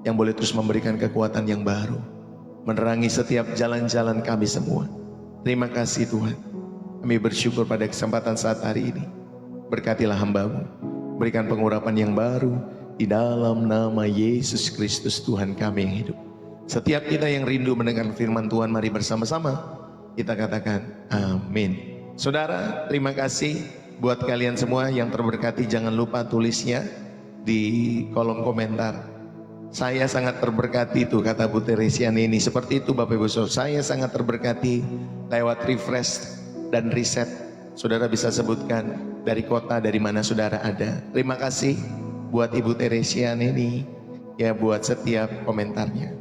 yang boleh terus memberikan kekuatan yang baru, menerangi setiap jalan-jalan kami semua. Terima kasih Tuhan. Kami bersyukur pada kesempatan saat hari ini. Berkatilah hamba-Mu, berikan pengurapan yang baru di dalam nama Yesus Kristus Tuhan kami yang hidup. Setiap kita yang rindu mendengar firman Tuhan, mari bersama-sama kita katakan amin. Saudara, terima kasih buat kalian semua yang terberkati. Jangan lupa tulisnya di kolom komentar. Saya sangat terberkati, itu kata Bu Teresian ini. Seperti itu Bapak Ibu Saudara, saya sangat terberkati lewat refresh dan riset. Saudara bisa sebutkan dari kota dari mana saudara ada. Terima kasih buat Ibu Teresian ini, ya, buat setiap komentarnya,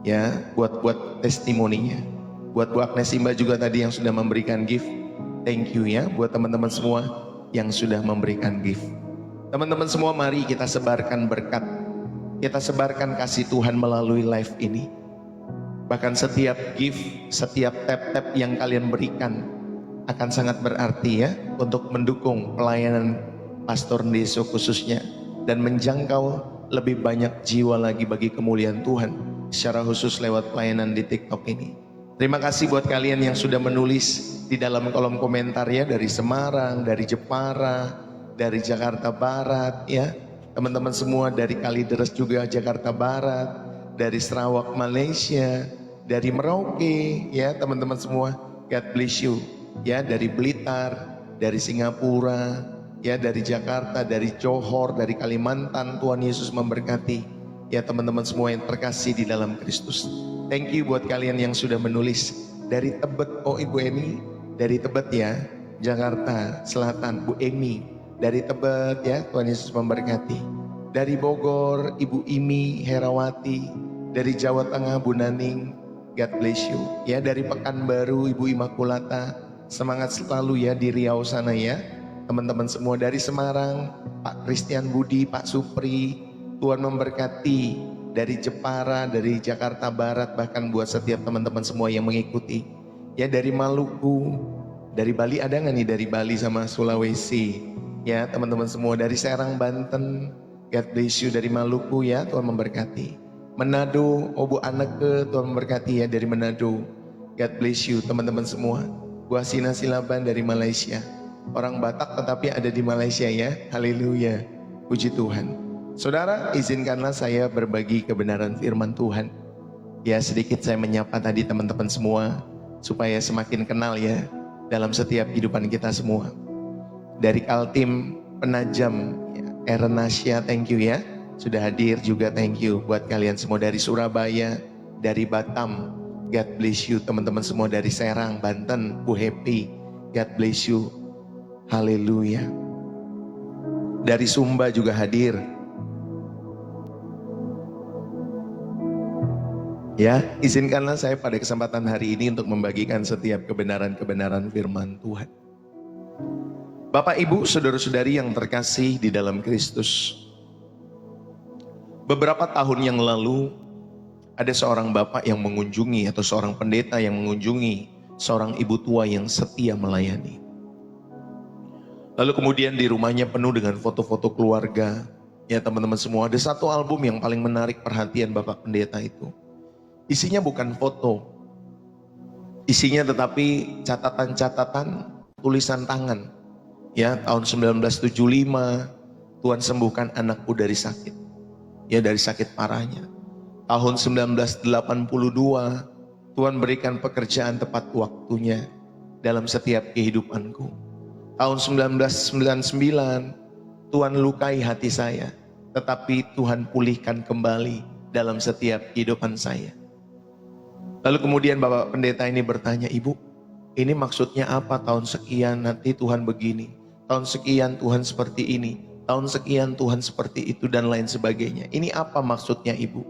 ya, buat testimoninya. Buat Bu Agnes Simba juga tadi yang sudah memberikan gift. Thank you ya buat teman-teman semua yang sudah memberikan gift. Teman-teman semua, mari kita sebarkan berkat. Kita sebarkan kasih Tuhan melalui live ini. Bahkan setiap gift, setiap tap-tap yang kalian berikan akan sangat berarti ya, untuk mendukung pelayanan Pastor Ndeso khususnya, dan menjangkau lebih banyak jiwa lagi bagi kemuliaan Tuhan, secara khusus lewat pelayanan di TikTok ini. Terima kasih buat kalian yang sudah menulis di dalam kolom komentar ya, dari Semarang, dari Jepara, dari Jakarta Barat ya. Teman-teman semua dari Kalideres juga Jakarta Barat, dari Sarawak Malaysia, dari Merauke ya teman-teman semua, God bless you ya, dari Blitar, dari Singapura ya, dari Jakarta, dari Johor, dari Kalimantan. Tuhan Yesus memberkati ya teman-teman semua yang terkasih di dalam Kristus. Thank you buat kalian yang sudah menulis dari Tebet. Oh Ibu Emi dari Tebet ya, Jakarta Selatan. Bu Emi dari Tebet ya, Tuhan Yesus memberkati. Dari Bogor Ibu Imi Herawati, dari Jawa Tengah Bu Naning, God bless you ya. Dari Pekanbaru Ibu Imakulata, semangat selalu ya di Riau sana ya teman-teman semua. Dari Semarang Pak Christian Budi, Pak Supri, Tuhan memberkati. Dari Jepara, dari Jakarta Barat, bahkan buat setiap teman-teman semua yang mengikuti ya. Dari Maluku, dari Bali ada nggak nih, dari Bali sama Sulawesi ya teman-teman semua. Dari Serang Banten, God bless you. Dari Maluku ya, Tuhan memberkati. Manado, Obu Aneke, Tuhan memberkati ya dari Manado, God bless you teman-teman semua. Bu Asina Silaban dari Malaysia, orang Batak tetapi ada di Malaysia ya, haleluya, puji Tuhan. Saudara, izinkanlah saya berbagi kebenaran firman Tuhan ya. Sedikit saya menyapa tadi teman-teman semua supaya semakin kenal ya dalam setiap kehidupan kita semua. Dari Kaltim Penajam ya, Erenasya, thank you ya sudah hadir juga, thank you buat kalian semua. Dari Surabaya, dari Batam, God bless you teman-teman semua. Dari Serang Banten, Bu Happy, God bless you, haleluya. Dari Sumba juga hadir ya. Izinkanlah saya pada kesempatan hari ini untuk membagikan setiap kebenaran-kebenaran firman Tuhan. Bapak Ibu saudara-saudari yang terkasih di dalam Kristus, beberapa tahun yang lalu ada seorang bapak yang mengunjungi, atau seorang pendeta yang mengunjungi seorang ibu tua yang setia melayani. Lalu kemudian di rumahnya penuh dengan foto-foto keluarga ya teman-teman semua. Ada satu album yang paling menarik perhatian bapak pendeta itu. Isinya bukan foto, isinya tetapi catatan-catatan tulisan tangan ya. Tahun 1975 Tuhan sembuhkan anakku dari sakit ya, dari sakit parahnya. Tahun 1982 Tuhan berikan pekerjaan tepat waktunya dalam setiap kehidupanku. Tahun 1999 Tuhan lukai hati saya, tetapi Tuhan pulihkan kembali dalam setiap kehidupan saya. Lalu kemudian Bapak Pendeta ini bertanya, Ibu, ini maksudnya apa? Tahun sekian nanti Tuhan begini, tahun sekian Tuhan seperti ini, tahun sekian Tuhan seperti itu, dan lain sebagainya. Ini apa maksudnya Ibu?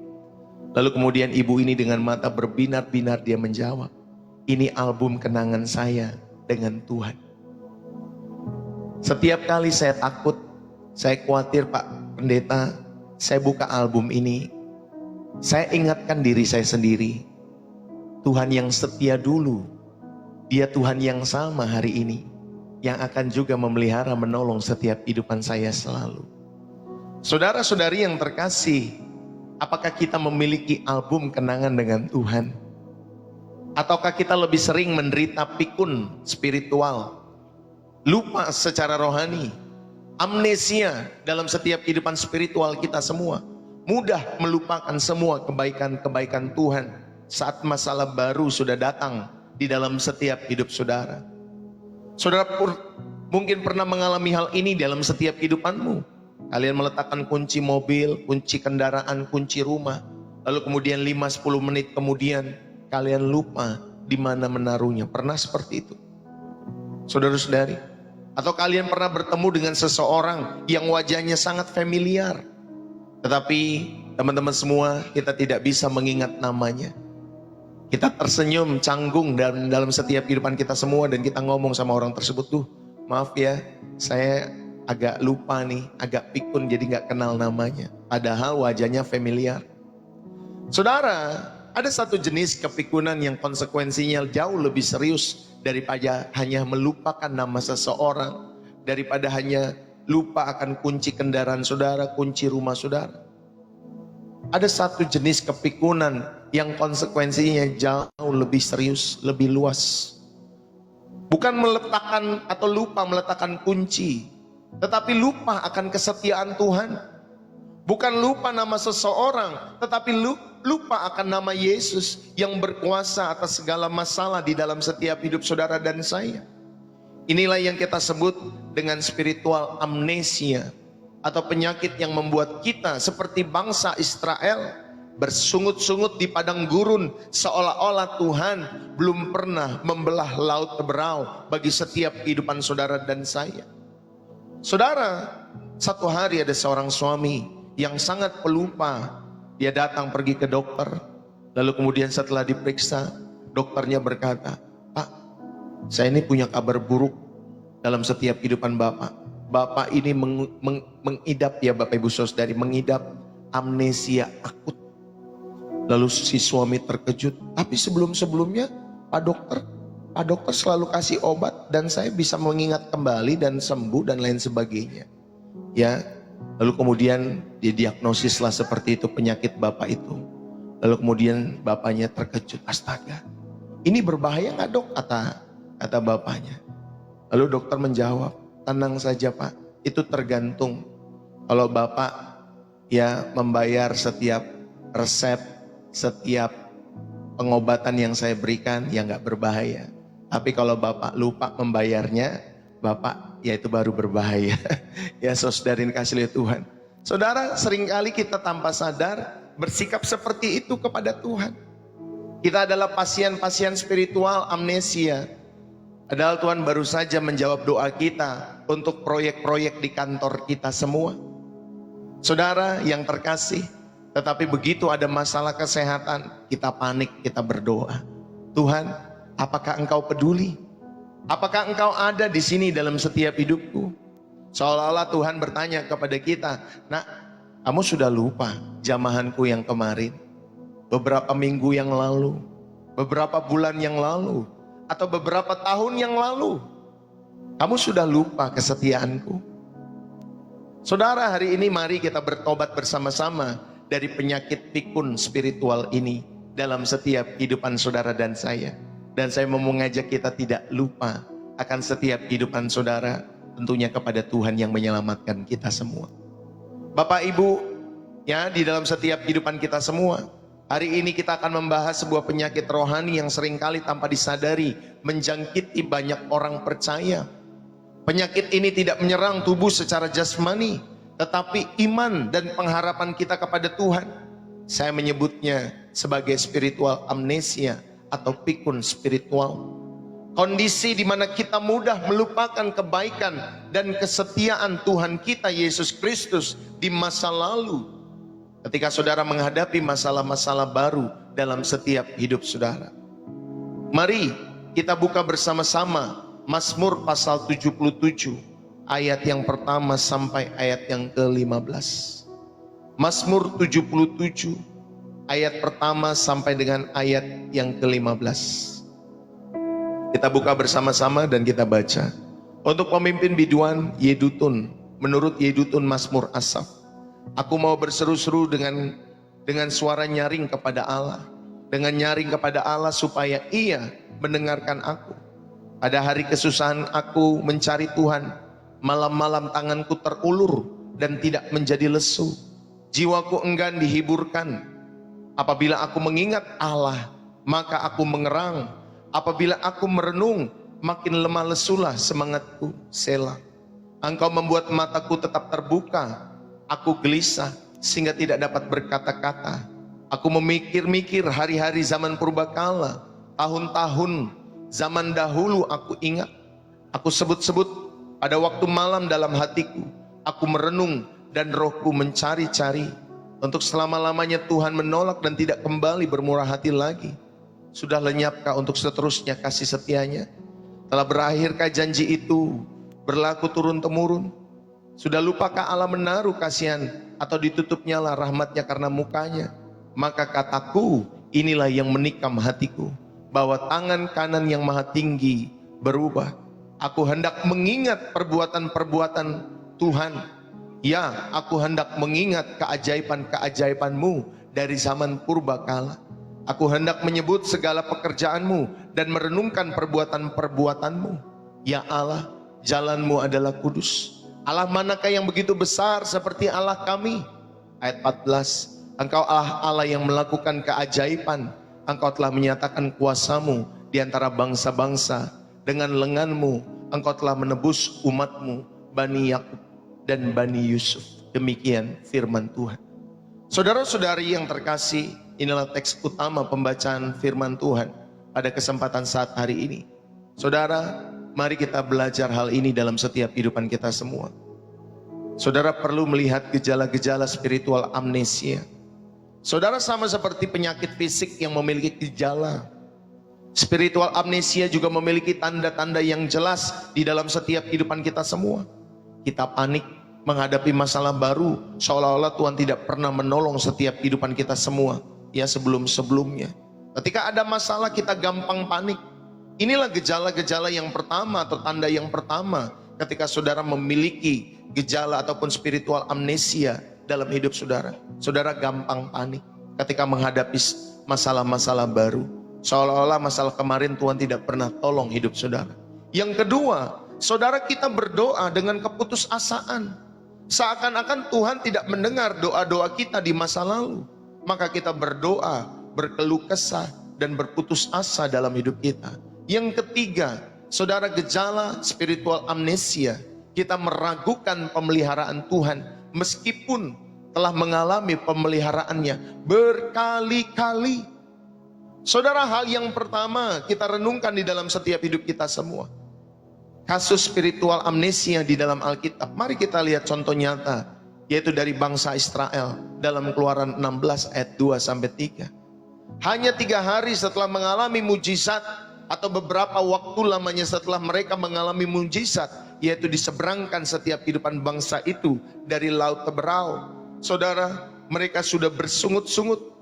Lalu kemudian ibu ini dengan mata berbinar-binar dia menjawab, ini album kenangan saya dengan Tuhan. Setiap kali saya takut, saya khawatir Pak Pendeta, saya buka album ini, saya ingatkan diri saya sendiri, Tuhan yang setia dulu, Dia Tuhan yang sama hari ini, yang akan juga memelihara, menolong setiap kehidupan saya selalu. Saudara-saudari yang terkasih, Apakah kita memiliki album kenangan dengan Tuhan? Ataukah kita lebih sering menderita pikun spiritual, lupa secara rohani, amnesia dalam setiap kehidupan spiritual kita semua, mudah melupakan semua kebaikan-kebaikan Tuhan saat masalah baru sudah datang di dalam setiap hidup saudara. Saudara mungkin pernah mengalami hal ini dalam setiap kehidupanmu. Kalian meletakkan kunci mobil, kunci kendaraan, kunci rumah, lalu kemudian 5-10 menit kemudian kalian lupa di mana menaruhnya. Pernah seperti itu, saudara-saudari? Atau kalian pernah bertemu dengan seseorang yang wajahnya sangat familiar, tetapi teman-teman semua, kita tidak bisa mengingat namanya. Kita tersenyum, canggung dalam setiap kehidupan kita semua, dan kita ngomong sama orang tersebut, tuh maaf ya, saya agak lupa nih, agak pikun jadi gak kenal namanya. Padahal wajahnya familiar. Saudara, ada satu jenis kepikunan yang konsekuensinya jauh lebih serius daripada hanya melupakan nama seseorang, daripada hanya lupa akan kunci kendaraan saudara, kunci rumah saudara. Ada satu jenis kepikunan yang konsekuensinya jauh lebih serius, lebih luas. Bukan meletakkan atau lupa meletakkan kunci, tetapi lupa akan kesetiaan Tuhan. Bukan lupa nama seseorang, tetapi lupa akan nama Yesus yang berkuasa atas segala masalah di dalam setiap hidup saudara dan saya. Inilah yang kita sebut dengan spiritual amnesia, atau penyakit yang membuat kita seperti bangsa Israel bersungut-sungut di padang gurun, seolah-olah Tuhan belum pernah membelah laut Teberau bagi setiap kehidupan saudara dan saya. Saudara, satu hari ada seorang suami yang sangat pelupa. Dia datang pergi ke dokter, lalu kemudian setelah diperiksa, dokternya berkata, "Pak, saya ini punya kabar buruk dalam setiap kehidupan Bapak. Bapak ini mengidap, ya Bapak Ibu Saudari, mengidap amnesia akut." Lalu si suami terkejut, "Tapi sebelum-sebelumnya Pak Dokter selalu kasih obat dan saya bisa mengingat kembali dan sembuh dan lain sebagainya." Ya, lalu kemudian didiagnosislah seperti itu penyakit Bapak itu. Lalu kemudian bapaknya terkejut, "Astaga, ini berbahaya nggak Dok?" kata bapaknya. Lalu dokter menjawab, "Tenang saja Pak, itu tergantung. Kalau Bapak ya membayar setiap resep, setiap pengobatan yang saya berikan, ya nggak berbahaya. Tapi kalau Bapak lupa membayarnya, Bapak ya itu baru berbahaya." Ya saudara kasih lihat Tuhan. Saudara, seringkali kita tanpa sadar bersikap seperti itu kepada Tuhan. Kita adalah pasien-pasien spiritual amnesia. Padahal Tuhan baru saja menjawab doa kita untuk proyek-proyek di kantor kita semua. Saudara yang terkasih, tetapi begitu ada masalah kesehatan, kita panik, kita berdoa, "Tuhan, apakah Engkau peduli? Apakah Engkau ada di sini dalam setiap hidupku?" Seolah-olah Tuhan bertanya kepada kita, "Nak, kamu sudah lupa jamahanku yang kemarin, beberapa minggu yang lalu, beberapa bulan yang lalu, atau beberapa tahun yang lalu? Kamu sudah lupa kesetiaanku?" Saudara, hari ini mari kita bertobat bersama-sama dari penyakit pikun spiritual ini dalam setiap kehidupan saudara dan saya. Dan saya mau mengajak kita tidak lupa akan setiap kehidupan saudara, tentunya kepada Tuhan yang menyelamatkan kita semua. Bapak Ibu, ya, di dalam setiap kehidupan kita semua, hari ini kita akan membahas sebuah penyakit rohani yang seringkali tanpa disadari menjangkiti banyak orang percaya. Penyakit ini tidak menyerang tubuh secara jasmani, tetapi iman dan pengharapan kita kepada Tuhan. Saya menyebutnya sebagai spiritual amnesia atau pikun spiritual. Kondisi di mana kita mudah melupakan kebaikan dan kesetiaan Tuhan kita Yesus Kristus di masa lalu, ketika saudara menghadapi masalah-masalah baru dalam setiap hidup saudara. Mari kita buka bersama-sama Mazmur pasal 77 ayat yang pertama sampai ayat yang ke-15. Mazmur 77 ayat pertama sampai dengan ayat yang ke-15. Kita buka bersama-sama dan kita baca. Untuk pemimpin biduan Yedutun, menurut Yedutun Mazmur Asaf, "Aku mau berseru-seru dengan dengan suara nyaring kepada Allah. Dengan nyaring kepada Allah supaya Ia mendengarkan aku. Pada hari kesusahan aku mencari Tuhan. Malam-malam tanganku terulur dan tidak menjadi lesu. Jiwaku enggan dihiburkan. Apabila aku mengingat Allah, maka aku mengerang. Apabila aku merenung, makin lemah lesulah semangatku. Selah. Engkau membuat mataku tetap terbuka. Aku gelisah sehingga tidak dapat berkata-kata. Aku memikir-mikir hari-hari zaman purbakala. Tahun-tahun zaman dahulu aku ingat. Aku sebut-sebut pada waktu malam dalam hatiku. Aku merenung dan rohku mencari-cari. Untuk selama-lamanya Tuhan menolak dan tidak kembali bermurah hati lagi. Sudah lenyapkah untuk seterusnya kasih setianya? Telah berakhirkah janji itu berlaku turun-temurun? Sudah lupakah Allah menaruh kasihan atau ditutupnya lah rahmatnya karena mukanya? Maka kataku, inilah yang menikam hatiku, bahwa tangan kanan yang maha tinggi berubah. Aku hendak mengingat perbuatan-perbuatan Tuhan. Ya, aku hendak mengingat keajaiban-keajaiban-Mu dari zaman purbakala. Aku hendak menyebut segala pekerjaan-Mu dan merenungkan perbuatan-perbuatan-Mu. Ya Allah, jalan-Mu adalah kudus. Allah manakah yang begitu besar seperti Allah kami? Ayat 14. Engkau Allah yang melakukan keajaiban. Engkau telah menyatakan kuasa-Mu di antara bangsa-bangsa. Dengan lengan-Mu Engkau telah menebus umat-Mu, Bani Yakub dan Bani Yusuf. Demikian firman Tuhan. Saudara-saudari yang terkasih, inilah teks utama pembacaan firman Tuhan pada kesempatan saat hari ini. Saudara, mari kita belajar hal ini dalam setiap kehidupan kita semua. Saudara perlu melihat gejala-gejala spiritual amnesia. Saudara sama seperti penyakit fisik yang memiliki gejala. Spiritual amnesia juga memiliki tanda-tanda yang jelas di dalam setiap kehidupan kita semua. Kita panik menghadapi masalah baru, seolah-olah Tuhan tidak pernah menolong setiap kehidupan kita semua, ya sebelum-sebelumnya. Ketika ada masalah kita gampang panik. Inilah gejala-gejala yang pertama atau tanda yang pertama ketika saudara memiliki gejala ataupun spiritual amnesia dalam hidup saudara. Saudara gampang panik ketika menghadapi masalah-masalah baru. Seolah-olah masalah kemarin Tuhan tidak pernah tolong hidup saudara. Yang kedua, saudara kita berdoa dengan keputusasaan. Seakan-akan Tuhan tidak mendengar doa-doa kita di masa lalu. Maka kita berdoa, berkeluh kesah, dan berputus asa dalam hidup kita. Yang ketiga, saudara gejala spiritual amnesia. Kita meragukan pemeliharaan Tuhan meskipun telah mengalami pemeliharaannya berkali-kali. Saudara, hal yang pertama kita renungkan di dalam setiap hidup kita semua. Kasus spiritual amnesia di dalam Alkitab. Mari kita lihat contoh nyata, yaitu dari bangsa Israel dalam Keluaran 16 ayat 2-3. Hanya 3 hari setelah mengalami mujizat, atau beberapa waktu lamanya setelah mereka mengalami mujizat, yaitu diseberangkan setiap kehidupan bangsa itu dari Laut Teberau. Saudara, mereka sudah bersungut-sungut.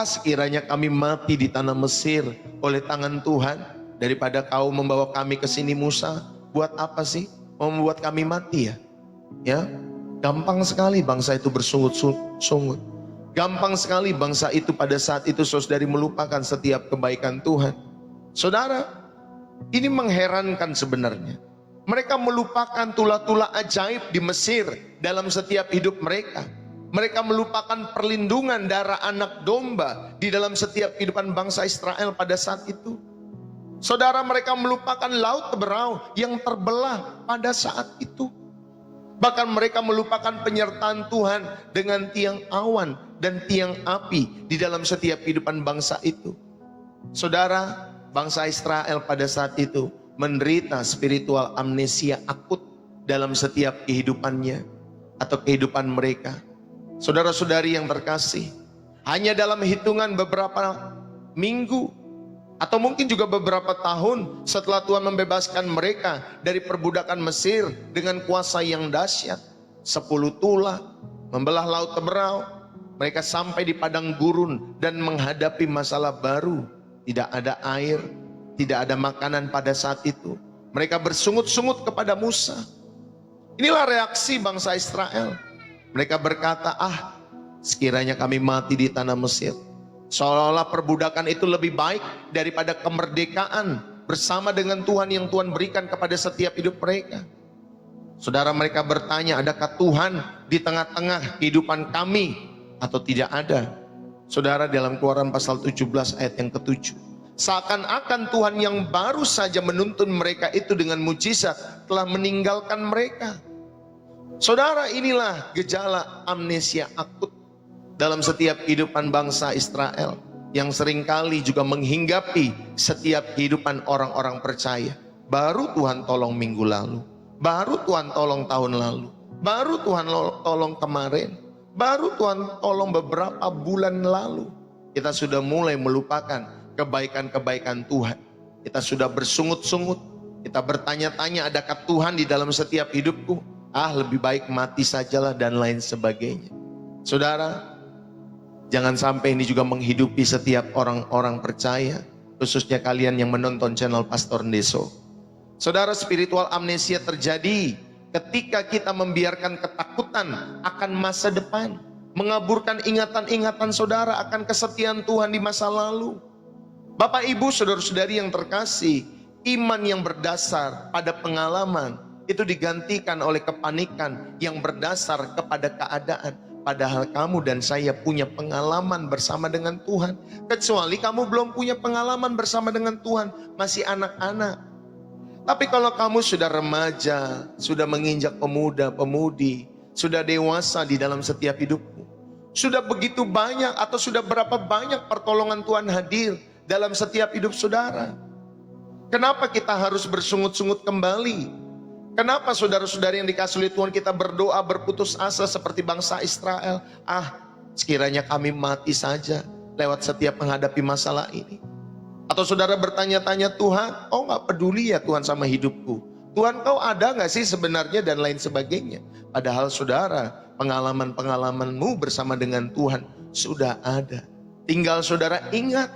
Sekiranya kami mati di tanah Mesir oleh tangan Tuhan, daripada kau membawa kami ke sini Musa. Buat apa sih mau membuat kami mati ya? Ya, gampang sekali bangsa itu bersungut-sungut. Gampang sekali bangsa itu pada saat itu saudari melupakan setiap kebaikan Tuhan. Saudara, ini mengherankan sebenarnya. Mereka melupakan tulah-tulah ajaib di Mesir dalam setiap hidup mereka. Mereka melupakan perlindungan darah anak domba di dalam setiap kehidupan bangsa Israel pada saat itu. Saudara, mereka melupakan Laut Teberau yang terbelah pada saat itu. Bahkan mereka melupakan penyertaan Tuhan dengan tiang awan dan tiang api di dalam setiap kehidupan bangsa itu. Saudara, bangsa Israel pada saat itu menderita spiritual amnesia akut dalam setiap kehidupannya atau kehidupan mereka. Saudara-saudari yang terkasih, hanya dalam hitungan beberapa minggu atau mungkin juga beberapa tahun setelah Tuhan membebaskan mereka dari perbudakan Mesir dengan kuasa yang dahsyat, 10 tulah membelah Laut Teberau, mereka sampai di padang gurun dan menghadapi masalah baru. Tidak ada air, tidak ada makanan pada saat itu. Mereka bersungut-sungut kepada Musa. Inilah reaksi bangsa Israel. Mereka berkata, sekiranya kami mati di tanah Mesir. Seolah-olah perbudakan itu lebih baik daripada kemerdekaan bersama dengan Tuhan yang Tuhan berikan kepada setiap hidup mereka. Saudara, mereka bertanya, adakah Tuhan di tengah-tengah kehidupan kami atau tidak ada? Saudara, dalam Keluaran pasal 17 ayat yang ke-7, seakan-akan Tuhan yang baru saja menuntun mereka itu dengan mujizat telah meninggalkan mereka. Saudara, inilah gejala amnesia akut dalam setiap kehidupan bangsa Israel yang seringkali juga menghinggapi setiap kehidupan orang-orang percaya. Baru Tuhan tolong minggu lalu, baru Tuhan tolong tahun lalu, baru Tuhan tolong kemarin, baru Tuhan tolong beberapa bulan lalu. Kita sudah mulai melupakan kebaikan-kebaikan Tuhan. Kita sudah bersungut-sungut, kita bertanya-tanya, adakah Tuhan di dalam setiap hidupku? Lebih baik mati sajalah dan lain sebagainya. Saudara, jangan sampai ini juga menghidupi setiap orang-orang percaya, khususnya kalian yang menonton channel Pastor Ndeso. Saudara, spiritual amnesia terjadi ketika kita membiarkan ketakutan akan masa depan, mengaburkan ingatan-ingatan saudara akan kesetiaan Tuhan di masa lalu. Bapak, Ibu, saudara-saudari yang terkasih, iman yang berdasar pada pengalaman itu digantikan oleh kepanikan yang berdasar kepada keadaan. Padahal kamu dan saya punya pengalaman bersama dengan Tuhan. Kecuali kamu belum punya pengalaman bersama dengan Tuhan, masih anak-anak. Tapi kalau kamu sudah remaja, sudah menginjak pemuda-pemudi, sudah dewasa di dalam setiap hidupmu, sudah begitu banyak atau sudah berapa banyak pertolongan Tuhan hadir dalam setiap hidup saudara. Kenapa kita harus bersungut-sungut kembali? Kenapa saudara-saudari yang dikasih oleh Tuhan kita berdoa berputus asa seperti bangsa Israel? Sekiranya kami mati saja lewat setiap menghadapi masalah ini. Atau saudara bertanya-tanya, Tuhan, oh gak peduli ya Tuhan sama hidupku? Tuhan, kau ada gak sih sebenarnya, dan lain sebagainya. Padahal saudara, pengalaman-pengalamanmu bersama dengan Tuhan sudah ada. Tinggal saudara ingat,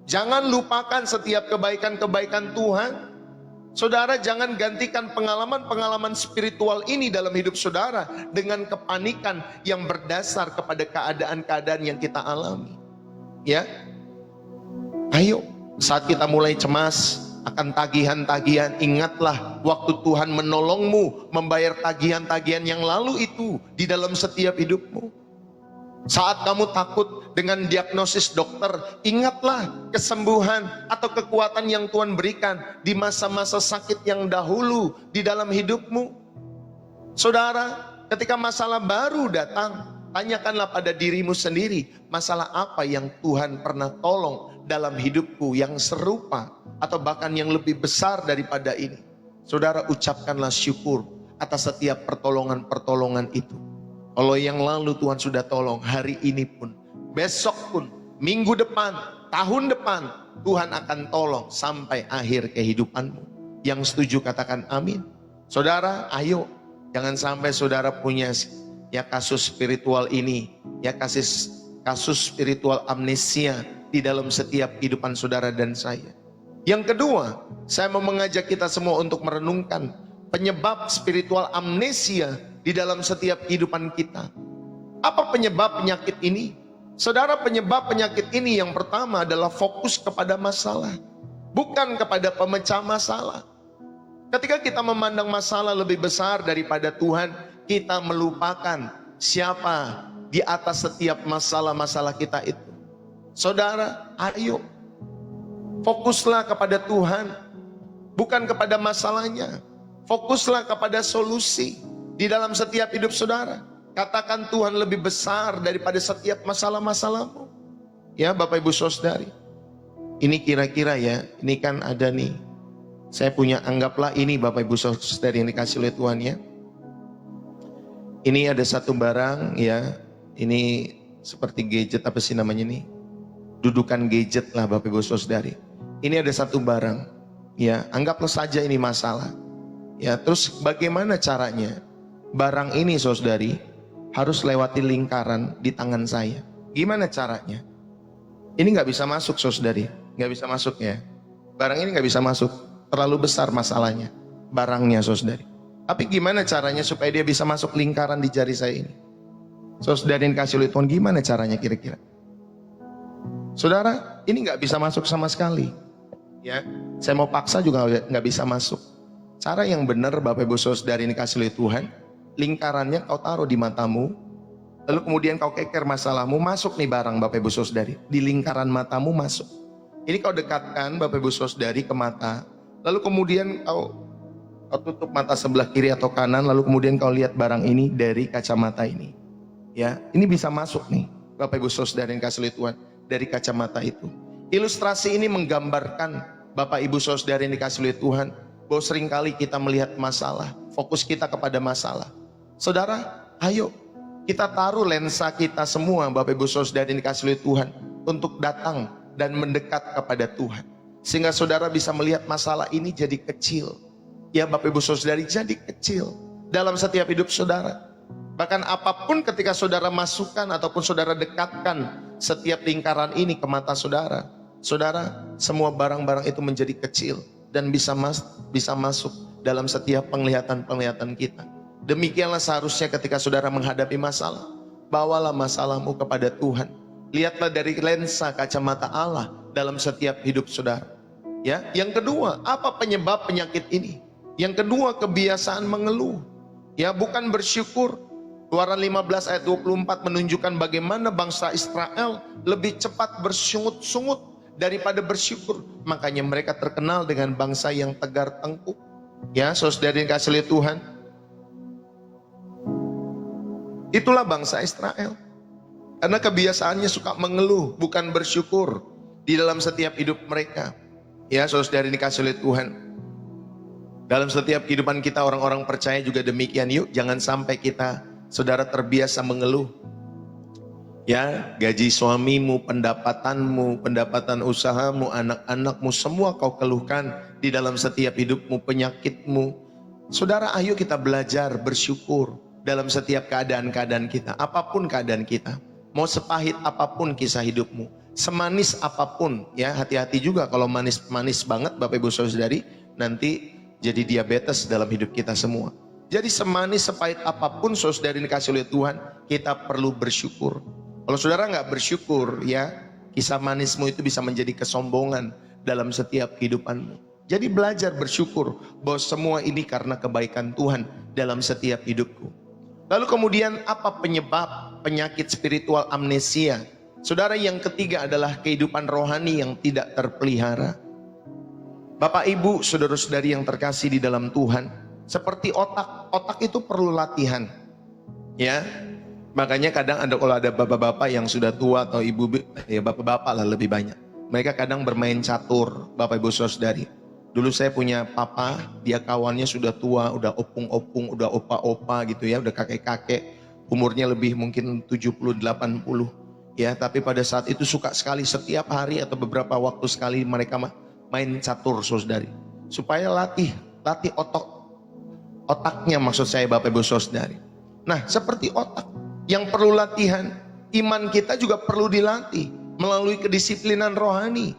jangan lupakan setiap kebaikan-kebaikan Tuhan. Saudara, jangan gantikan pengalaman-pengalaman spiritual ini dalam hidup saudara dengan kepanikan yang berdasar kepada keadaan-keadaan yang kita alami. Ya, ayo, saat kita mulai cemas akan tagihan-tagihan, ingatlah waktu Tuhan menolongmu membayar tagihan-tagihan yang lalu itu di dalam setiap hidupmu. Saat kamu takut dengan diagnosis dokter, ingatlah kesembuhan atau kekuatan yang Tuhan berikan di masa-masa sakit yang dahulu di dalam hidupmu. Saudara, ketika masalah baru datang, tanyakanlah pada dirimu sendiri, masalah apa yang Tuhan pernah tolong dalam hidupku yang serupa atau bahkan yang lebih besar daripada ini. Saudara, ucapkanlah syukur atas setiap pertolongan-pertolongan itu. Kalau yang lalu Tuhan sudah tolong, hari ini pun, besok pun, minggu depan, tahun depan, Tuhan akan tolong sampai akhir kehidupanmu. Yang setuju katakan amin. Saudara, ayo, jangan sampai saudara punya ya kasus spiritual ini, ya kasus spiritual amnesia di dalam setiap kehidupan saudara dan saya. Yang kedua, saya mau mengajak kita semua untuk merenungkan penyebab spiritual amnesia di dalam setiap kehidupan kita. Apa penyebab penyakit ini? Saudara, penyebab penyakit ini yang pertama adalah fokus kepada masalah, bukan kepada pemecah masalah. Ketika kita memandang masalah lebih besar daripada Tuhan, kita melupakan siapa di atas setiap masalah-masalah kita itu. Saudara, ayo, fokuslah kepada Tuhan, bukan kepada masalahnya. Fokuslah kepada solusi di dalam setiap hidup saudara. Katakan, Tuhan lebih besar daripada setiap masalah-masalahmu. Ya Bapak Ibu Saudari, ini kira-kira ya, ini kan ada nih, saya punya, anggaplah ini Bapak Ibu Saudari yang dikasih oleh Tuhan ya. Ini ada satu barang ya, ini seperti gadget, apa sih namanya nih, dudukan gadget lah Bapak Ibu Saudari. Ini ada satu barang ya, anggaplah saja ini masalah ya. Terus bagaimana caranya barang ini saudari harus lewati lingkaran di tangan saya? Gimana caranya? Ini nggak bisa masuk saudari, nggak bisa masuk ya. Barang ini nggak bisa masuk, terlalu besar masalahnya barangnya saudari. Tapi gimana caranya supaya dia bisa masuk lingkaran di jari saya ini? Saudara yang kasih oleh Tuhan, gimana caranya kira-kira? Saudara, ini nggak bisa masuk sama sekali. Ya, saya mau paksa juga nggak bisa masuk. Cara yang benar, Bapak Ibu Saudara ini kasih oleh Tuhan, lingkarannya kau taruh di matamu, lalu kemudian kau keker masalahmu, masuk nih barang Bapak Ibu Saudari, di lingkaran matamu masuk. Ini kau dekatkan Bapak Ibu Saudari ke mata, lalu kemudian kau tutup mata sebelah kiri atau kanan, lalu kemudian kau lihat barang ini dari kacamata ini. Ya, ini bisa masuk nih Bapak Ibu Saudara yang kasih oleh Tuhan dari kacamata itu. Ilustrasi ini menggambarkan Bapak Ibu Saudara yang dikasih oleh Tuhan bahwa seringkali kita melihat masalah, fokus kita kepada masalah. Saudara, ayo kita taruh lensa kita semua Bapak Ibu Saudara yang dikasih oleh Tuhan untuk datang dan mendekat kepada Tuhan. Sehingga saudara bisa melihat masalah ini jadi kecil. Ya Bapak Ibu Saudari, jadi kecil dalam setiap hidup saudara. Bahkan apapun ketika saudara masukkan ataupun saudara dekatkan setiap lingkaran ini ke mata saudara, saudara, semua barang-barang itu menjadi kecil dan bisa masuk dalam setiap penglihatan-penglihatan kita. Demikianlah seharusnya ketika saudara menghadapi masalah, bawalah masalahmu kepada Tuhan. Lihatlah dari lensa kacamata Allah dalam setiap hidup saudara. Ya, yang kedua, apa penyebab penyakit ini? Yang kedua, kebiasaan mengeluh. Ya, bukan bersyukur. Keluaran 15 ayat 24 menunjukkan bagaimana bangsa Israel lebih cepat bersungut-sungut daripada bersyukur. Makanya mereka terkenal dengan bangsa yang tegar tengkuk. Ya, saudara yang kasih oleh Tuhan. Itulah bangsa Israel. Karena kebiasaannya suka mengeluh, bukan bersyukur di dalam setiap hidup mereka. Ya, saudara yang dikasih oleh Tuhan. Dalam setiap kehidupan kita orang-orang percaya juga demikian. Yuk, jangan sampai kita saudara terbiasa mengeluh. Ya, gaji suamimu, pendapatanmu, pendapatan usahamu, anak-anakmu, semua kau keluhkan di dalam setiap hidupmu, penyakitmu. Saudara, ayo kita belajar bersyukur dalam setiap keadaan-keadaan kita. Apapun keadaan kita, mau sepahit apapun kisah hidupmu, semanis apapun, ya hati-hati juga kalau manis-manis banget Bapak Ibu Saudari, nanti jadi diabetes dalam hidup kita semua. Jadi semanis sepahit apapun saudara dikasih oleh Tuhan, kita perlu bersyukur. Kalau saudara nggak bersyukur, ya kisah manismu itu bisa menjadi kesombongan dalam setiap kehidupanmu. Jadi belajar bersyukur bahwa semua ini karena kebaikan Tuhan dalam setiap hidupku. Lalu kemudian apa penyebab penyakit spiritual amnesia? Saudara, yang ketiga adalah kehidupan rohani yang tidak terpelihara. Bapak Ibu, saudara-saudari yang terkasih di dalam Tuhan, seperti otak itu perlu latihan. Ya, makanya kadang kalau ada bapak-bapak yang sudah tua atau ibu, ya bapak-bapak lah lebih banyak. Mereka kadang bermain catur, Bapak Ibu Saudari. Dulu saya punya papa, dia kawannya sudah tua, udah opung-opung, udah opa-opa gitu ya, udah kakek-kakek, umurnya lebih mungkin 70-80. Ya, tapi pada saat itu suka sekali setiap hari atau beberapa waktu sekali mereka main catur saudari. Supaya latih otaknya, maksud saya Bapak Ibu Saudari. Nah, seperti otak yang perlu latihan, iman kita juga perlu dilatih melalui kedisiplinan rohani.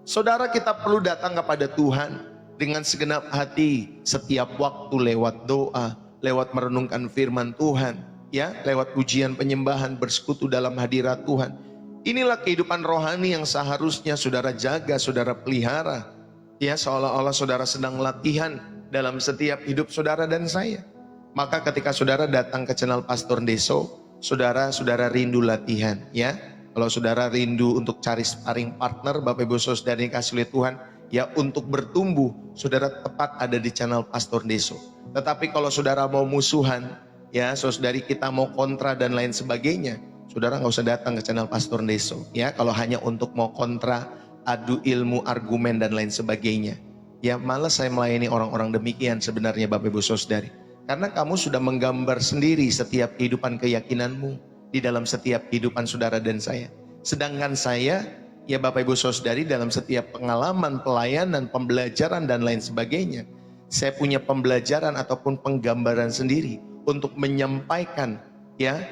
Saudara, kita perlu datang kepada Tuhan dengan segenap hati setiap waktu lewat doa, lewat merenungkan firman Tuhan, ya, lewat pujian penyembahan, bersekutu dalam hadirat Tuhan. Inilah kehidupan rohani yang seharusnya saudara jaga, saudara pelihara. Ya, seolah-olah saudara sedang latihan dalam setiap hidup saudara dan saya. Maka ketika saudara datang ke channel Pastor Deso, saudara rindu latihan, ya. Kalau saudara rindu untuk cari sparring partner, Bapak Ibu Saudara yang kasih oleh Tuhan, ya untuk bertumbuh, saudara tepat ada di channel Pastor Deso. Tetapi kalau saudara mau musuhan, ya saudari kita mau kontra dan lain sebagainya, saudara nggak usah datang ke channel Pastor Deso. Ya, kalau hanya untuk mau kontra, adu ilmu, argumen dan lain sebagainya. Ya, malas saya melayani orang-orang demikian sebenarnya Bapak Ibu Saudari. Karena kamu sudah menggambar sendiri setiap kehidupan keyakinanmu di dalam setiap kehidupan saudara dan saya. Sedangkan saya, ya Bapak Ibu Saudari, dalam setiap pengalaman, pelayanan, pembelajaran dan lain sebagainya, saya punya pembelajaran ataupun penggambaran sendiri untuk menyampaikan, ya,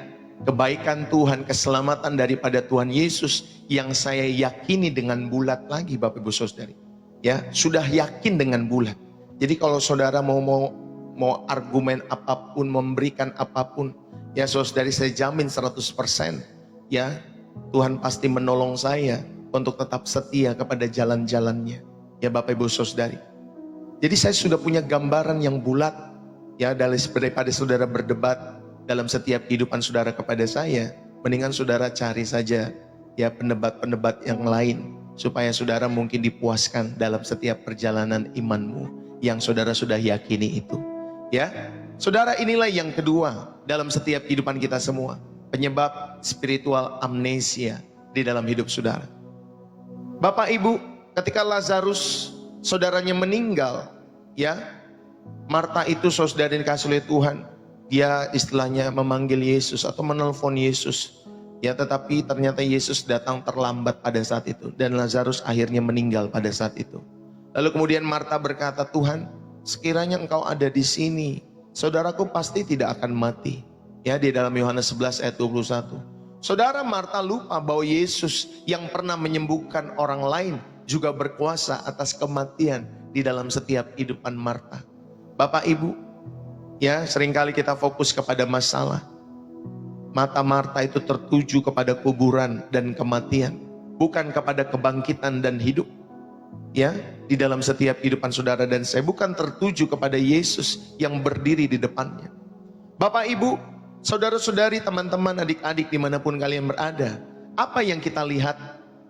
kebaikan Tuhan, keselamatan daripada Tuhan Yesus yang saya yakini dengan bulat lagi Bapak Ibu Saudari. Ya, sudah yakin dengan bulat. Jadi kalau saudara mau argumen apapun, memberikan apapun, Ya saudari, saya jamin 100% ya, Tuhan pasti menolong saya untuk tetap setia kepada jalan-jalannya. Ya Bapak Ibu Saudari. Jadi saya sudah punya gambaran yang bulat ya, daripada saudara berdebat dalam setiap kehidupan saudara kepada saya, mendingan saudara cari saja ya pendebat-pendebat yang lain, supaya saudara mungkin dipuaskan dalam setiap perjalanan imanmu yang saudara sudah yakini itu. Ya, saudara, inilah yang kedua dalam setiap kehidupan kita semua, penyebab spiritual amnesia di dalam hidup saudara. Bapak Ibu, ketika Lazarus saudaranya meninggal, ya, Marta itu saudara dikasih oleh Tuhan, dia istilahnya memanggil Yesus atau menelpon Yesus. Ya, tetapi ternyata Yesus datang terlambat pada saat itu dan Lazarus akhirnya meninggal pada saat itu. Lalu kemudian Marta berkata, Tuhan, sekiranya Engkau ada di sini, saudaraku pasti tidak akan mati. Ya, di dalam Yohanes 11 ayat 21. Saudara, Marta lupa bahwa Yesus yang pernah menyembuhkan orang lain juga berkuasa atas kematian di dalam setiap kehidupan Marta. Bapak Ibu, ya, seringkali kita fokus kepada masalah. Mata Marta itu tertuju kepada kuburan dan kematian, bukan kepada kebangkitan dan hidup. Ya, di dalam setiap kehidupan saudara dan saya, bukan tertuju kepada Yesus yang berdiri di depannya. Bapak Ibu, saudara-saudari, teman-teman, adik-adik dimanapun kalian berada, apa yang kita lihat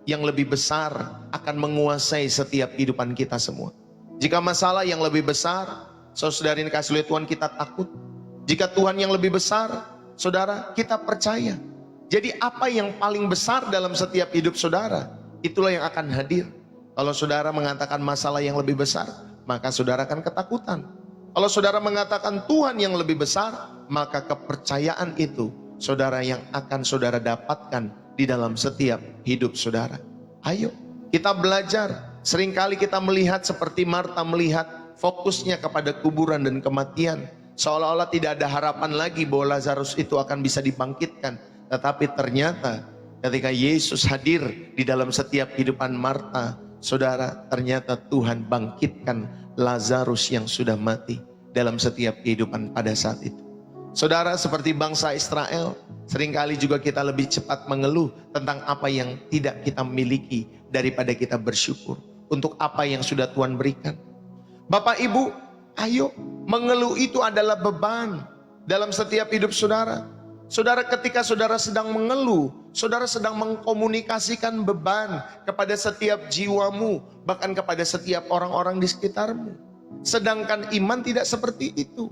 yang lebih besar akan menguasai setiap kehidupan kita semua. Jika masalah yang lebih besar, saudari dikasih oleh Tuhan, kita takut. Jika Tuhan yang lebih besar, saudara, kita percaya. Jadi apa yang paling besar dalam setiap hidup saudara, itulah yang akan hadir. Kalau saudara mengatakan masalah yang lebih besar, maka saudara akan ketakutan. Kalau saudara mengatakan Tuhan yang lebih besar, maka kepercayaan itu saudara yang akan saudara dapatkan di dalam setiap hidup saudara. Ayo kita belajar. Seringkali kita melihat seperti Marta melihat, fokusnya kepada kuburan dan kematian, seolah-olah tidak ada harapan lagi bahwa Lazarus itu akan bisa dibangkitkan. Tetapi ternyata ketika Yesus hadir di dalam setiap kehidupan Marta, saudara, ternyata Tuhan bangkitkan Lazarus yang sudah mati dalam setiap kehidupan pada saat itu. Saudara, seperti bangsa Israel, seringkali juga kita lebih cepat mengeluh tentang apa yang tidak kita miliki daripada kita bersyukur untuk apa yang sudah Tuhan berikan. Bapak Ibu, ayo, mengeluh itu adalah beban dalam setiap hidup saudara. Saudara, ketika saudara sedang mengeluh, saudara sedang mengkomunikasikan beban kepada setiap jiwamu, bahkan kepada setiap orang-orang di sekitarmu. Sedangkan iman tidak seperti itu.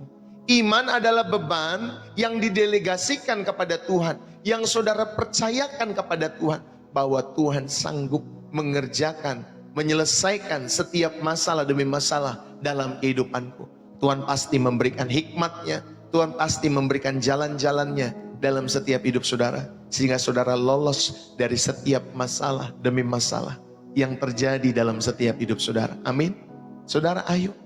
Iman adalah beban yang didelegasikan kepada Tuhan, yang saudara percayakan kepada Tuhan, bahwa Tuhan sanggup mengerjakan, menyelesaikan setiap masalah demi masalah dalam kehidupanku. Tuhan pasti memberikan hikmatnya, Tuhan pasti memberikan jalan-jalannya dalam setiap hidup saudara, sehingga saudara lolos dari setiap masalah demi masalah yang terjadi dalam setiap hidup saudara. Amin. Saudara, ayo,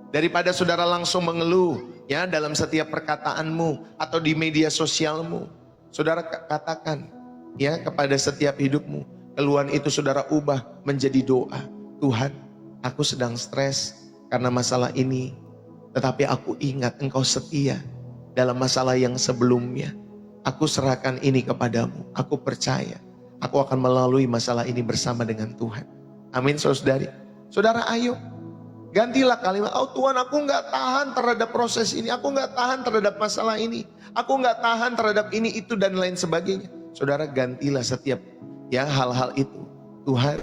daripada saudara langsung mengeluh ya dalam setiap perkataanmu atau di media sosialmu, saudara katakan ya kepada setiap hidupmu, keluhan itu saudara ubah menjadi doa. Tuhan, aku sedang stres karena masalah ini, tetapi aku ingat Engkau setia dalam masalah yang sebelumnya. Aku serahkan ini kepadamu. Aku percaya aku akan melalui masalah ini bersama dengan Tuhan. Amin, saudari. Saudara, ayo gantilah kalimat, oh Tuhan, aku nggak tahan terhadap proses ini, aku nggak tahan terhadap masalah ini, aku nggak tahan terhadap ini, itu dan lain sebagainya. Saudara, gantilah setiap ya hal-hal itu. Tuhan,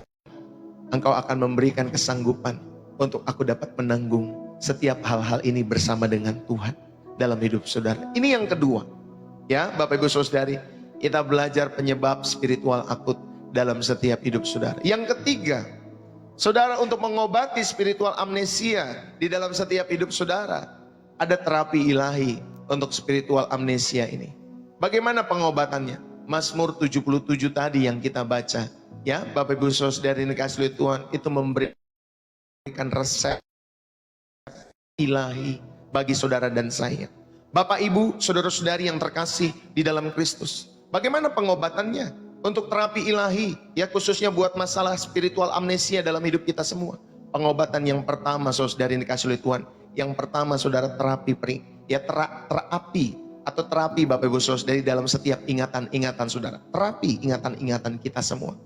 Engkau akan memberikan kesanggupan untuk aku dapat menanggung setiap hal-hal ini bersama dengan Tuhan dalam hidup saudara. Ini yang kedua. Ya, Bapak Ibu Saudari, kita belajar penyebab spiritual akut dalam setiap hidup saudara. Yang ketiga, saudara, untuk mengobati spiritual amnesia di dalam setiap hidup saudara, ada terapi ilahi untuk spiritual amnesia ini. Bagaimana pengobatannya? Mazmur 77 tadi yang kita baca, ya, Bapak Ibu Saudari dikasihi Tuhan, itu memberikan resep ilahi bagi saudara dan saya. Bapak Ibu, saudara-saudari yang terkasih di dalam Kristus, bagaimana pengobatannya untuk terapi ilahi ya, khususnya buat masalah spiritual amnesia dalam hidup kita semua? Pengobatan yang pertama, saudara yang dikasihi oleh Tuhan, yang pertama saudara, terapi atau terapi Bapak Ibu Saudara dalam setiap ingatan-ingatan saudara. Terapi ingatan-ingatan kita semua.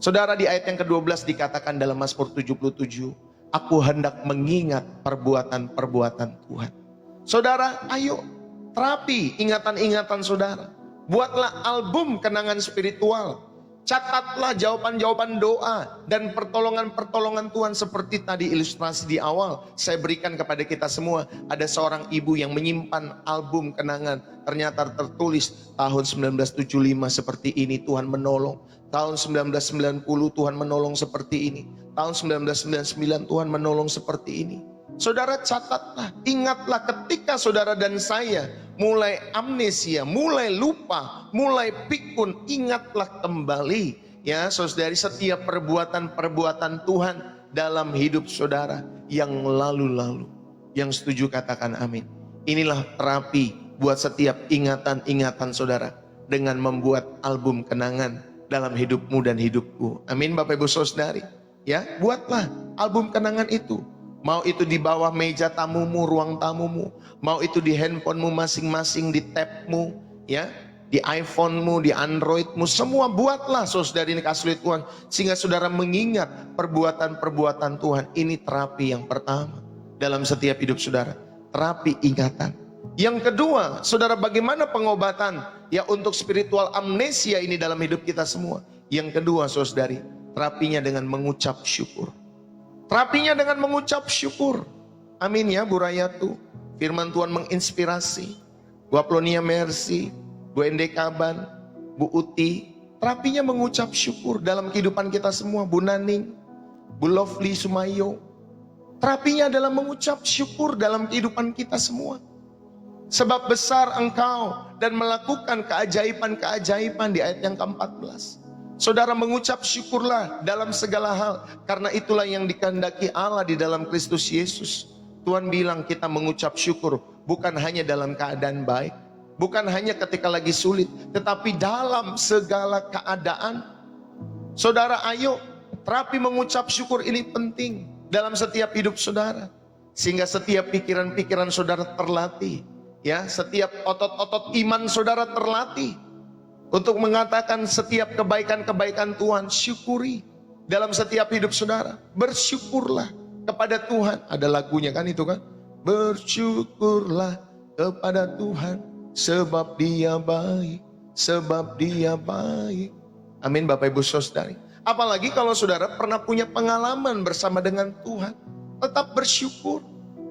Saudara, di ayat yang ke-12 dikatakan dalam Mazmur 77, aku hendak mengingat perbuatan-perbuatan Tuhan. Saudara, ayo terapi ingatan-ingatan saudara. Buatlah album kenangan spiritual. Catatlah jawaban-jawaban doa dan pertolongan-pertolongan Tuhan seperti tadi ilustrasi di awal saya berikan kepada kita semua. Ada seorang ibu yang menyimpan album kenangan. Ternyata tertulis tahun 1975 seperti ini Tuhan menolong. Tahun 1990 Tuhan menolong seperti ini. Tahun 1999 Tuhan menolong seperti ini. Saudara, catatlah, ingatlah ketika saudara dan saya mulai amnesia, mulai lupa, mulai pikun, ingatlah kembali ya saudari setiap perbuatan-perbuatan Tuhan dalam hidup saudara yang lalu-lalu. Yang setuju katakan amin. Inilah terapi buat setiap ingatan-ingatan saudara dengan membuat album kenangan dalam hidupmu dan hidupku. Amin Bapak Ibu Saudari. Ya, buatlah album kenangan itu. Mau itu di bawah meja tamumu, ruang tamumu, mau itu di handphonemu masing-masing, di tabmu, ya, di iPhonemu, di Androidmu, semua buatlah saudari ini kasih Tuhan, sehingga saudara mengingat perbuatan-perbuatan Tuhan. Ini terapi yang pertama dalam setiap hidup saudara, terapi ingatan. Yang kedua, saudara, bagaimana pengobatan ya untuk spiritual amnesia ini dalam hidup kita semua? Yang kedua, saudari, terapinya dengan mengucap syukur. Terapinya dengan mengucap syukur. Amin ya Bu Rayatu. Firman Tuhan menginspirasi. Bu Aplonia Mercy, Bu Ende Kaban, Bu Uti. Terapinya mengucap syukur dalam kehidupan kita semua. Bu Naning, Bu Lovely Sumayo. Terapinya adalah mengucap syukur dalam kehidupan kita semua. Sebab besar engkau dan melakukan keajaiban-keajaiban di ayat yang ke-14. Saudara, mengucap syukurlah dalam segala hal, karena itulah yang dikehendaki Allah di dalam Kristus Yesus. Tuhan bilang kita mengucap syukur bukan hanya dalam keadaan baik, bukan hanya ketika lagi sulit, tetapi dalam segala keadaan. Saudara, ayo terapi mengucap syukur ini penting dalam setiap hidup saudara, sehingga setiap pikiran-pikiran saudara terlatih, ya, setiap otot-otot iman saudara terlatih untuk mengatakan setiap kebaikan-kebaikan Tuhan. Syukuri dalam setiap hidup saudara. Bersyukurlah kepada Tuhan. Ada lagunya kan itu kan. Bersyukurlah kepada Tuhan sebab Dia baik, sebab Dia baik. Amin Bapak Ibu Saudari. Apalagi kalau saudara pernah punya pengalaman bersama dengan Tuhan, tetap bersyukur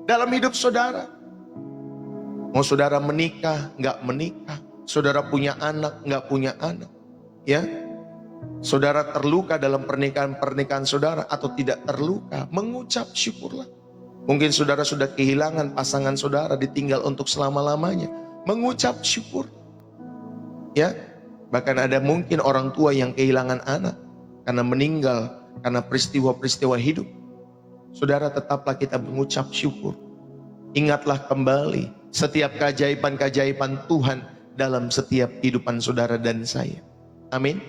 dalam hidup saudara. Mau saudara menikah, nggak menikah, saudara punya anak, nggak punya anak, ya, saudara terluka dalam pernikahan saudara atau tidak terluka, mengucap syukurlah. Mungkin saudara sudah kehilangan pasangan saudara, ditinggal untuk selama-lamanya, mengucap syukur, ya. Bahkan ada mungkin orang tua yang kehilangan anak karena meninggal, karena peristiwa-peristiwa hidup. Saudara, tetaplah kita mengucap syukur. Ingatlah kembali setiap keajaiban-keajaiban Tuhan dalam setiap kehidupan saudara dan saya. Amin.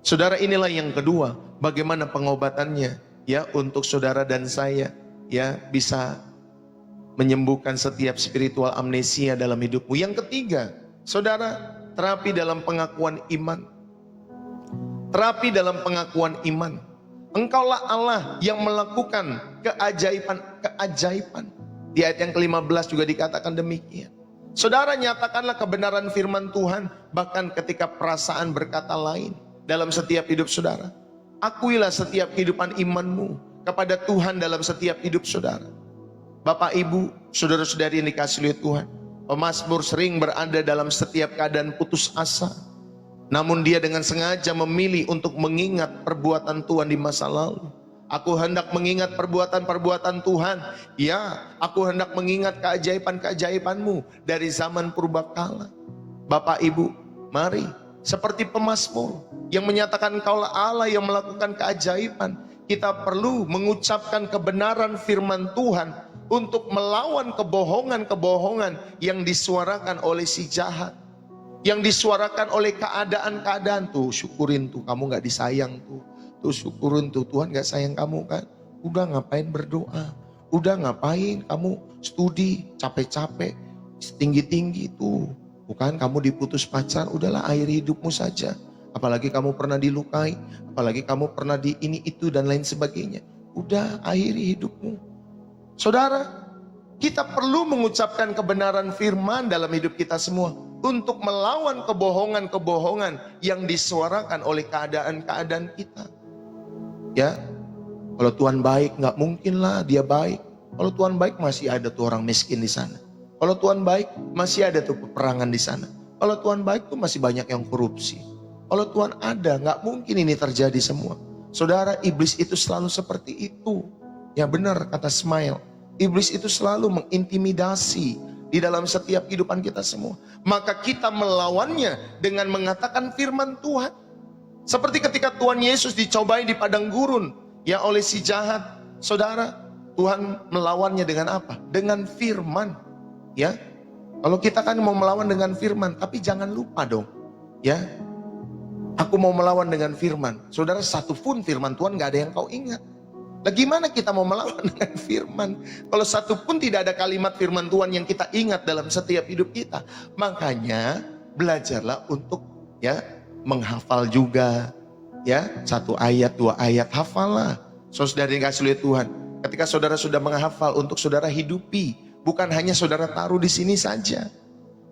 Saudara, inilah yang kedua, bagaimana pengobatannya ya untuk saudara dan saya ya bisa menyembuhkan setiap spiritual amnesia dalam hidupmu. Yang ketiga, saudara, terapi dalam pengakuan iman. Terapi dalam pengakuan iman. Engkaulah Allah yang melakukan keajaiban-keajaiban. Di ayat yang ke-15 juga dikatakan demikian. Saudara, nyatakanlah kebenaran firman Tuhan bahkan ketika perasaan berkata lain dalam setiap hidup saudara. Akuilah setiap kehidupan imanmu kepada Tuhan dalam setiap hidup saudara. Bapak, Ibu, saudara-saudari yang dikasihi oleh Tuhan, pemazmur sering berada dalam setiap keadaan putus asa. Namun dia dengan sengaja memilih untuk mengingat perbuatan Tuhan di masa lalu. Aku hendak mengingat perbuatan-perbuatan Tuhan. Ya, aku hendak mengingat keajaiban-keajaibanmu dari zaman purbakala. Bapak, Ibu, mari seperti pemazmur yang menyatakan Engkaulah Allah yang melakukan keajaiban. Kita perlu mengucapkan kebenaran firman Tuhan untuk melawan kebohongan-kebohongan yang disuarakan oleh si jahat, yang disuarakan oleh keadaan-keadaan. Tuh, syukurin tuh, kamu gak disayang tuh. Tuh, syukurin tuh, Tuhan gak sayang kamu kan. Udah ngapain berdoa, udah ngapain kamu studi capek-capek, tinggi-tinggi tuh. Bukan kamu diputus pacar, udahlah akhiri hidupmu saja. Apalagi kamu pernah dilukai, apalagi kamu pernah di ini itu dan lain sebagainya. Udah akhiri hidupmu. Saudara, kita perlu mengucapkan kebenaran firman dalam hidup kita semua untuk melawan kebohongan-kebohongan yang disuarakan oleh keadaan-keadaan kita. Ya, kalau Tuhan baik, nggak mungkin lah dia baik. Kalau Tuhan baik masih ada tuh orang miskin di sana. Kalau Tuhan baik masih ada tuh peperangan di sana. Kalau Tuhan baik tuh masih banyak yang korupsi. Kalau Tuhan ada, nggak mungkin ini terjadi semua. Saudara, iblis itu selalu seperti itu. Ya benar kata Smile. Iblis itu selalu mengintimidasi di dalam setiap kehidupan kita semua. Maka kita melawannya dengan mengatakan firman Tuhan. Seperti ketika Tuhan Yesus dicobai di padang gurun ya oleh si jahat. Saudara, Tuhan melawannya dengan apa? Dengan firman. Ya, kalau kita kan mau melawan dengan firman, tapi jangan lupa dong, ya. Aku mau melawan dengan firman. Saudara, satu pun firman Tuhan gak ada yang kau ingat. Nah, gimana kita mau melawan dengan firman? Kalau satu pun tidak ada kalimat firman Tuhan yang kita ingat dalam setiap hidup kita. Makanya belajarlah untuk ya menghafal juga. Ya, 1 ayat, 2 ayat, hafallah. Saudara dikasih oleh Tuhan. Ketika saudara sudah menghafal, untuk saudara hidupi. Bukan hanya saudara taruh di sini saja.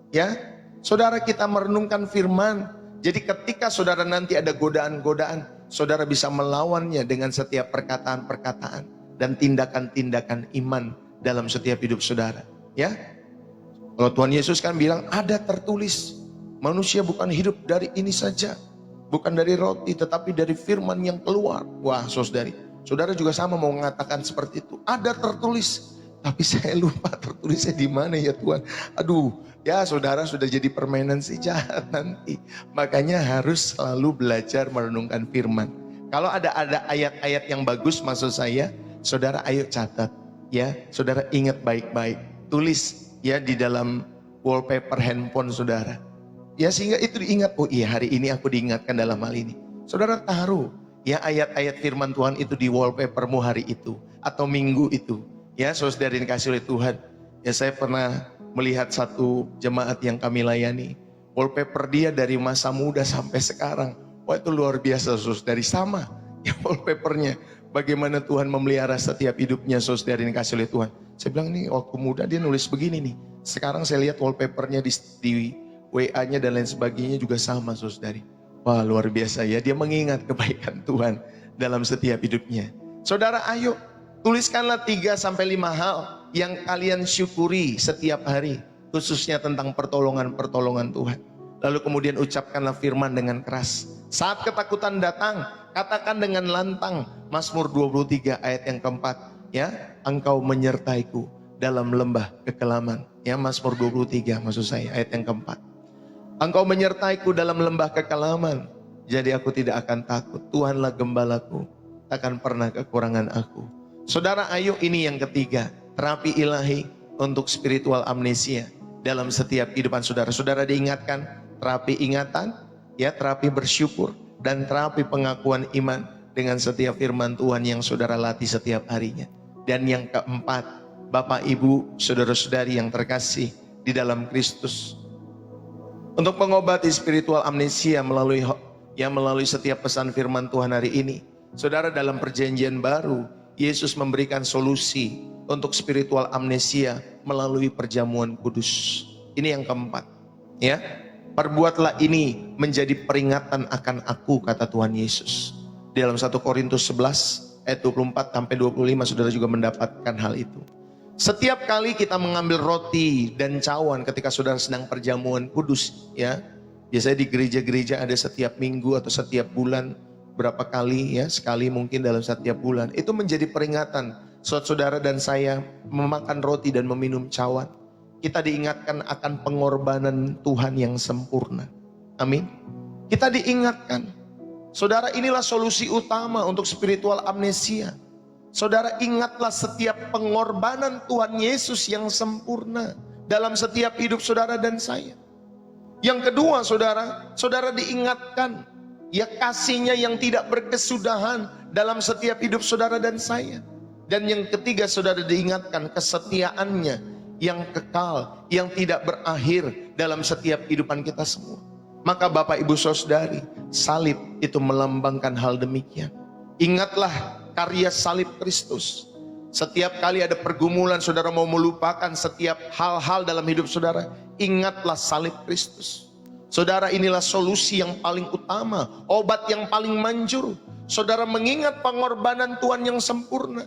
Ya, saudara kita merenungkan firman. Jadi ketika saudara nanti ada godaan-godaan, saudara bisa melawannya dengan setiap perkataan-perkataan dan tindakan-tindakan iman dalam setiap hidup saudara. Ya, kalau Tuhan Yesus kan bilang ada tertulis, manusia bukan hidup dari ini saja, bukan dari roti, tetapi dari firman yang keluar. Wah, saudara juga sama mau mengatakan seperti itu. Ada tertulis. Tapi saya lupa tertulisnya di mana ya Tuhan. Aduh, ya saudara sudah jadi permainan si jahat nanti. Makanya harus selalu belajar merenungkan firman. Kalau ada ayat-ayat yang bagus maksud saya, saudara ayo catat. Ya, saudara ingat baik-baik. Tulis ya di dalam wallpaper handphone saudara. Ya sehingga itu diingat, oh iya hari ini aku diingatkan dalam hal ini. Saudara taruh ya ayat-ayat firman Tuhan itu di wallpapermu hari itu. Atau minggu itu. Ya, saudara dikasih oleh Tuhan. Ya, saya pernah melihat satu jemaat yang kami layani. Wallpaper dia dari masa muda sampai sekarang. Wah, itu luar biasa, saudara. Dari sama ya wallpapernya. Bagaimana Tuhan memelihara setiap hidupnya, saudara dikasih oleh Tuhan. Saya bilang ini waktu muda dia nulis begini nih. Sekarang saya lihat wallpapernya di WA-nya dan lain sebagainya juga sama, saudara. Wah, luar biasa ya. Dia mengingat kebaikan Tuhan dalam setiap hidupnya. Saudara, ayo. Tuliskanlah 3-5 hal yang kalian syukuri setiap hari. Khususnya tentang pertolongan-pertolongan Tuhan. Lalu kemudian ucapkanlah firman dengan keras. Saat ketakutan datang, katakan dengan lantang. Mazmur 23 ayat yang keempat. Ya, engkau menyertaiku dalam lembah kekelaman. Ya, Mazmur 23 maksud saya ayat yang keempat. Engkau menyertaiku dalam lembah kekelaman. Jadi aku tidak akan takut. Tuhanlah gembalaku. Takkan pernah kekurangan aku. Saudara, ayo ini yang ketiga, terapi ilahi untuk spiritual amnesia dalam setiap kehidupan saudara. Saudara diingatkan, terapi ingatan, ya terapi bersyukur, dan terapi pengakuan iman dengan setiap firman Tuhan yang saudara latih setiap harinya. Dan yang keempat, Bapak Ibu, saudara-saudari yang terkasih di dalam Kristus, untuk mengobati spiritual amnesia melalui setiap pesan firman Tuhan hari ini, saudara dalam perjanjian baru, Yesus memberikan solusi untuk spiritual amnesia melalui perjamuan kudus. Ini yang keempat. Ya, perbuatlah ini menjadi peringatan akan aku, kata Tuhan Yesus. Di dalam 1 Korintus 11 ayat 24 sampai 25 saudara juga mendapatkan hal itu. Setiap kali kita mengambil roti dan cawan ketika saudara sedang perjamuan kudus, ya. Biasanya di gereja-gereja ada setiap minggu atau setiap bulan. Berapa kali ya, sekali mungkin dalam setiap bulan. Itu menjadi peringatan saudara dan saya memakan roti dan meminum cawan. Kita diingatkan akan pengorbanan Tuhan yang sempurna. Amin. Kita diingatkan. Saudara, inilah solusi utama untuk spiritual amnesia. Saudara, ingatlah setiap pengorbanan Tuhan Yesus yang sempurna dalam setiap hidup saudara dan saya. Yang kedua, saudara diingatkan ya kasihnya yang tidak berkesudahan dalam setiap hidup saudara dan saya. Dan yang ketiga, saudara diingatkan kesetiaannya yang kekal, yang tidak berakhir dalam setiap kehidupan kita semua. Maka Bapak Ibu Saudari, salib itu melambangkan hal demikian. Ingatlah karya salib Kristus. Setiap kali ada pergumulan, saudara mau melupakan setiap hal-hal dalam hidup saudara, ingatlah salib Kristus. Saudara, inilah solusi yang paling utama, obat yang paling manjur. Saudara mengingat pengorbanan Tuhan yang sempurna.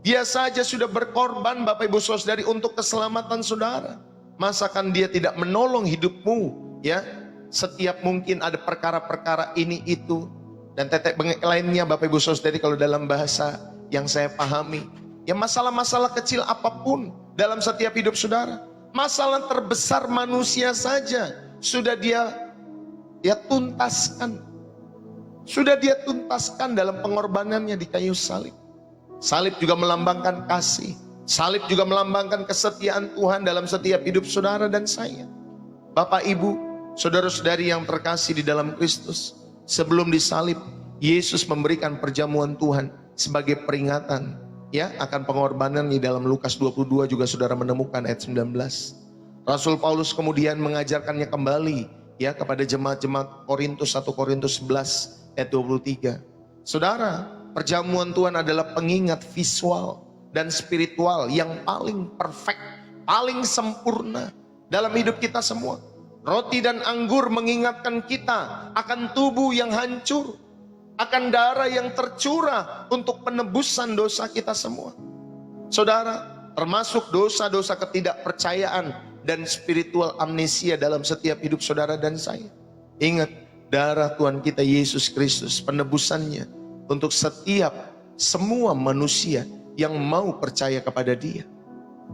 Dia saja sudah berkorban Bapak Ibu Saudari untuk keselamatan saudara. Masakan dia tidak menolong hidupmu, ya? Setiap mungkin ada perkara-perkara ini itu dan tetek bengek lainnya Bapak Ibu Saudari, kalau dalam bahasa yang saya pahami, ya masalah-masalah kecil apapun dalam setiap hidup saudara, masalah terbesar manusia saja sudah dia tuntaskan. Sudah dia tuntaskan dalam pengorbanannya di kayu salib. Salib juga melambangkan kasih. Salib juga melambangkan kesetiaan Tuhan dalam setiap hidup saudara dan saya. Bapak Ibu, saudara-saudari yang terkasih di dalam Kristus, sebelum disalib, Yesus memberikan perjamuan Tuhan sebagai peringatan, ya, akan pengorbanan. Di dalam Lukas 22 juga saudara menemukan ayat 19. Rasul Paulus kemudian mengajarkannya kembali, ya, kepada jemaat-jemaat Korintus, 1 Korintus 11 ayat 23. Saudara, perjamuan Tuhan adalah pengingat visual dan spiritual yang paling perfect, paling sempurna dalam hidup kita semua. Roti dan anggur mengingatkan kita akan tubuh yang hancur, akan darah yang tercurah untuk penebusan dosa kita semua. Saudara, termasuk dosa-dosa ketidakpercayaan dan spiritual amnesia dalam setiap hidup saudara dan saya. Ingat, darah Tuhan kita Yesus Kristus, penebusannya untuk setiap semua manusia yang mau percaya kepada Dia.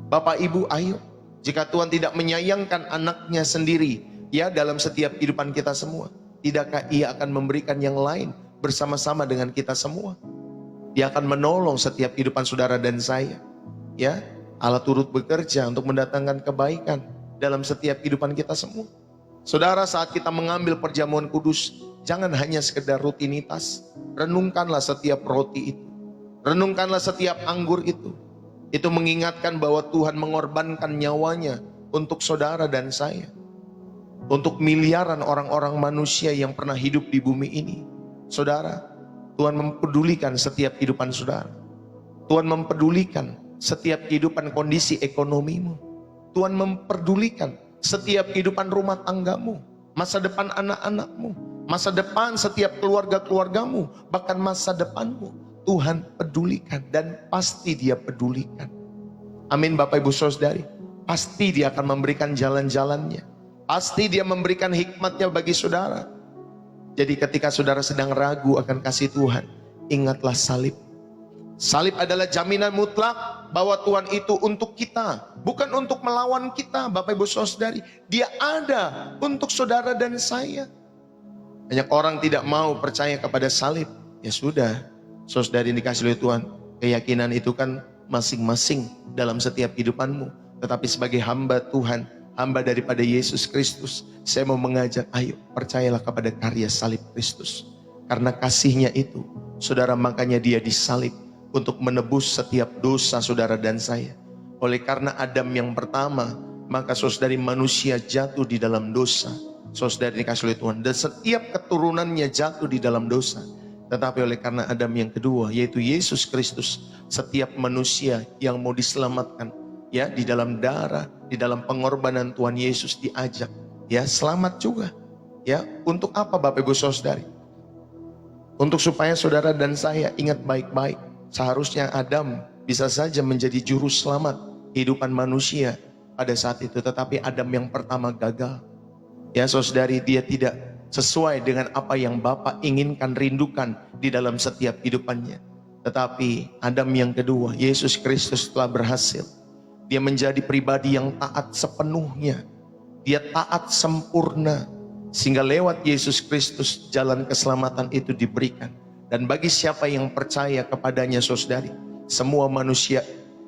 Bapak Ibu, ayo, jika Tuhan tidak menyayangkan anaknya sendiri, ya, dalam setiap kehidupan kita semua, tidakkah Ia akan memberikan yang lain bersama-sama dengan kita semua? Dia akan menolong setiap kehidupan saudara dan saya, ya. Allah turut bekerja untuk mendatangkan kebaikan dalam setiap kehidupan kita semua. Saudara, saat kita mengambil perjamuan kudus, jangan hanya sekedar rutinitas. Renungkanlah setiap roti itu, renungkanlah setiap anggur itu. Itu mengingatkan bahwa Tuhan mengorbankan nyawanya untuk saudara dan saya, untuk miliaran orang-orang manusia yang pernah hidup di bumi ini. Saudara, Tuhan mempedulikan setiap kehidupan saudara. Tuhan mempedulikan setiap kehidupan kondisi ekonomimu. Tuhan mempedulikan setiap kehidupan rumah tanggamu, masa depan anak-anakmu, masa depan setiap keluarga-keluargamu, bahkan masa depanmu. Tuhan pedulikan dan pasti Dia pedulikan. Amin Bapak Ibu Saudari. Pasti Dia akan memberikan jalan-jalannya. Pasti Dia memberikan hikmatnya bagi saudara. Jadi ketika saudara sedang ragu akan kasih Tuhan, ingatlah salib. Salib adalah jaminan mutlak bahwa Tuhan itu untuk kita, bukan untuk melawan kita. Bapak Ibu Saudari, Dia ada untuk saudara dan saya. Banyak orang tidak mau percaya kepada salib. Ya sudah, saudari dikasih oleh Tuhan, keyakinan itu kan masing-masing dalam setiap kehidupanmu. Tetapi sebagai hamba Tuhan, hamba daripada Yesus Kristus, saya mau mengajak, ayo percayalah kepada karya salib Kristus. Karena kasihnya itu, saudara, makanya Dia disalib untuk menebus setiap dosa saudara dan saya. Oleh karena Adam yang pertama, maka saudari manusia jatuh di dalam dosa. Saudari dikasih oleh Tuhan, dan setiap keturunannya jatuh di dalam dosa. Tetapi oleh karena Adam yang kedua, yaitu Yesus Kristus, setiap manusia yang mau diselamatkan, ya, di dalam darah, di dalam pengorbanan Tuhan Yesus diajak, ya, selamat juga. Ya, untuk apa Bapak Ibu Saudari? Untuk supaya saudara dan saya ingat baik-baik, seharusnya Adam bisa saja menjadi juru selamat kehidupan manusia pada saat itu, tetapi Adam yang pertama gagal. Ya saudari, dia tidak sesuai dengan apa yang Bapa inginkan, rindukan di dalam setiap kehidupannya. Tetapi Adam yang kedua, Yesus Kristus, telah berhasil. Dia menjadi pribadi yang taat sepenuhnya. Dia taat sempurna. Sehingga lewat Yesus Kristus jalan keselamatan itu diberikan. Dan bagi siapa yang percaya kepadanya saudari, semua manusia,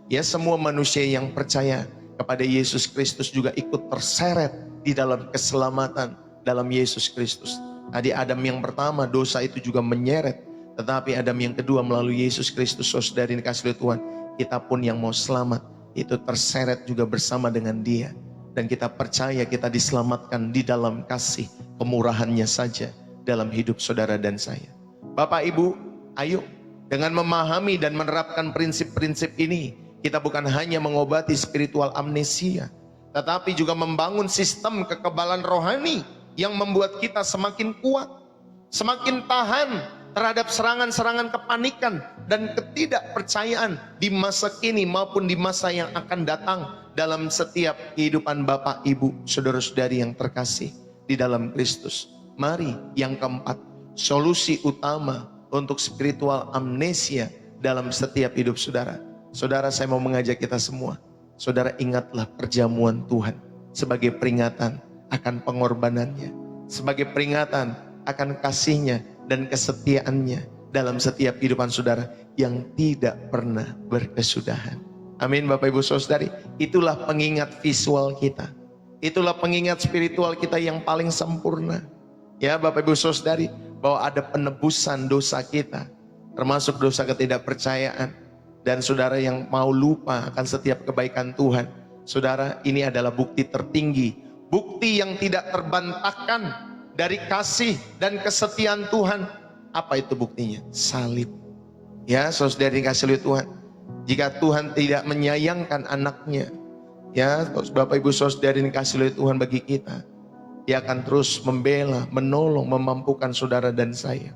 ya semua manusia yang percaya kepada Yesus Kristus juga ikut terseret di dalam keselamatan dalam Yesus Kristus. Tadi Adam yang pertama dosa itu juga menyeret, tetapi Adam yang kedua melalui Yesus Kristus, saudari dikasih oleh Tuhan, kita pun yang mau selamat itu terseret juga bersama dengan Dia. Dan kita percaya kita diselamatkan di dalam kasih kemurahannya saja dalam hidup saudara dan saya. Bapak Ibu, ayo dengan memahami dan menerapkan prinsip-prinsip ini, kita bukan hanya mengobati spiritual amnesia, tetapi juga membangun sistem kekebalan rohani yang membuat kita semakin kuat, semakin tahan terhadap serangan-serangan kepanikan dan ketidakpercayaan di masa kini maupun di masa yang akan datang dalam setiap kehidupan Bapak, Ibu, saudara-saudari yang terkasih di dalam Kristus. Mari yang keempat, solusi utama untuk spiritual amnesia dalam setiap hidup saudara. Saudara, saya mau mengajak kita semua. Saudara, ingatlah perjamuan Tuhan sebagai peringatan akan pengorbanannya, sebagai peringatan akan kasihnya dan kesetiaannya dalam setiap kehidupan saudara yang tidak pernah berkesudahan. Amin Bapak Ibu Saudari. Itulah pengingat visual kita, itulah pengingat spiritual kita yang paling sempurna. Ya Bapak Ibu Saudari, bahwa ada penebusan dosa kita, termasuk dosa ketidakpercayaan. Dan saudara yang mau lupa akan setiap kebaikan Tuhan, saudara, ini adalah bukti tertinggi, bukti yang tidak terbantahkan dari kasih dan kesetiaan Tuhan. Apa itu buktinya? Salib. Ya saudara dikasih oleh Tuhan, jika Tuhan tidak menyayangkan anaknya, ya Bapak Ibu saudara dikasih oleh Tuhan bagi kita, Dia akan terus membela, menolong, memampukan saudara dan saya.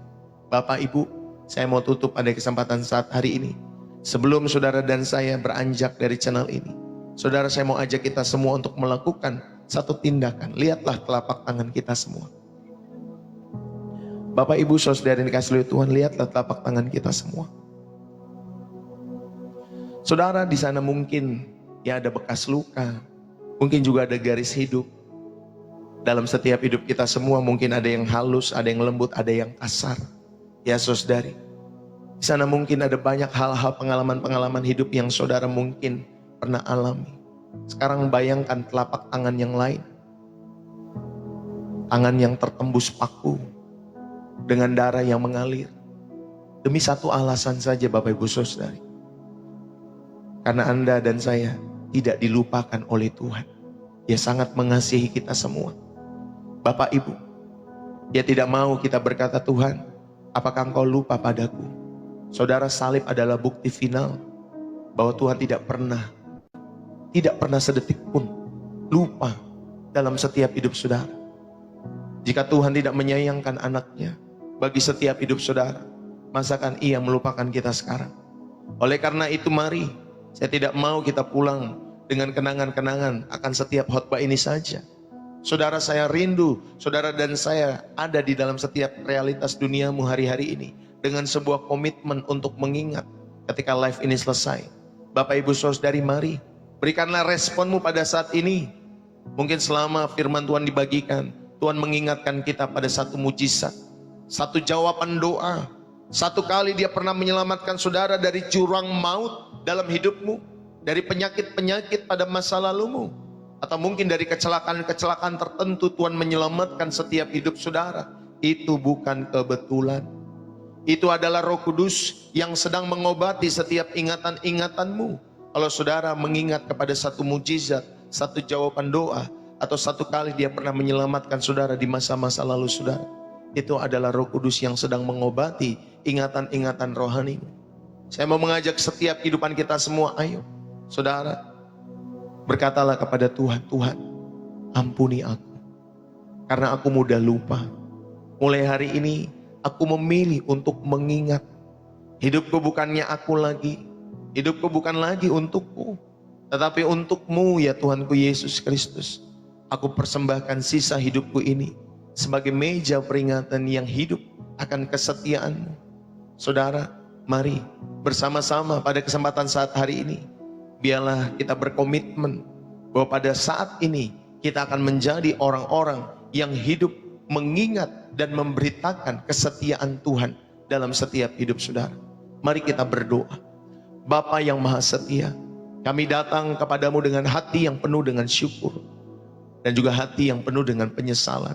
Bapak Ibu, saya mau tutup pada kesempatan saat hari ini. Sebelum saudara dan saya beranjak dari channel ini, saudara, saya mau ajak kita semua untuk melakukan satu tindakan. Lihatlah telapak tangan kita semua. Bapak Ibu saudara yang dikasihi oleh Tuhan, lihatlah telapak tangan kita semua. Saudara, di sana mungkin ya ada bekas luka, mungkin juga ada garis hidup. Dalam setiap hidup kita semua mungkin ada yang halus, ada yang lembut, ada yang kasar. Ya saudari, di sana mungkin ada banyak hal-hal, pengalaman-pengalaman hidup yang saudara mungkin pernah alami. Sekarang bayangkan telapak tangan yang lain, tangan yang tertembus paku dengan darah yang mengalir, demi satu alasan saja Bapak Ibu Saudari, karena Anda dan saya tidak dilupakan oleh Tuhan. Dia sangat mengasihi kita semua. Bapak Ibu, Dia tidak mau kita berkata, Tuhan, apakah Engkau lupa padaku? Saudara, salib adalah bukti final bahwa Tuhan tidak pernah sedetik pun lupa dalam setiap hidup saudara. Jika Tuhan tidak menyayangkan anaknya bagi setiap hidup saudara, masakan Ia melupakan kita sekarang? Oleh karena itu, mari, saya tidak mau kita pulang dengan kenangan-kenangan akan setiap khotbah ini saja. Saudara, saya rindu saudara dan saya ada di dalam setiap realitas duniamu hari-hari ini, dengan sebuah komitmen untuk mengingat ketika live ini selesai. Bapak Ibu Saudari, mari berikanlah responmu pada saat ini. Mungkin selama firman Tuhan dibagikan, Tuhan mengingatkan kita pada satu mujizat, satu jawaban doa. Satu kali Dia pernah menyelamatkan saudara dari jurang maut dalam hidupmu, dari penyakit-penyakit pada masa lalumu, atau mungkin dari kecelakaan-kecelakaan tertentu. Tuhan menyelamatkan setiap hidup saudara. Itu bukan kebetulan. Itu adalah Roh Kudus yang sedang mengobati setiap ingatan-ingatanmu. Kalau saudara mengingat kepada satu mujizat, satu jawaban doa, atau satu kali Dia pernah menyelamatkan saudara di masa-masa lalu saudara, itu adalah Roh Kudus yang sedang mengobati ingatan-ingatan rohani. Saya mau mengajak setiap kehidupan kita semua, ayo saudara, berkatalah kepada Tuhan, Tuhan, ampuni aku, karena aku mudah lupa. Mulai hari ini aku memilih untuk mengingat. Hidupku bukannya aku lagi, hidupku bukan lagi untukku, tetapi untukmu ya Tuhanku Yesus Kristus. Aku persembahkan sisa hidupku ini sebagai meja peringatan yang hidup akan kesetiaanmu. Saudara, mari bersama-sama pada kesempatan saat hari ini, biarlah kita berkomitmen bahwa pada saat ini kita akan menjadi orang-orang yang hidup mengingat dan memberitakan kesetiaan Tuhan dalam setiap hidup saudara. Mari kita berdoa. Bapa yang maha setia, kami datang kepadamu dengan hati yang penuh dengan syukur dan juga hati yang penuh dengan penyesalan.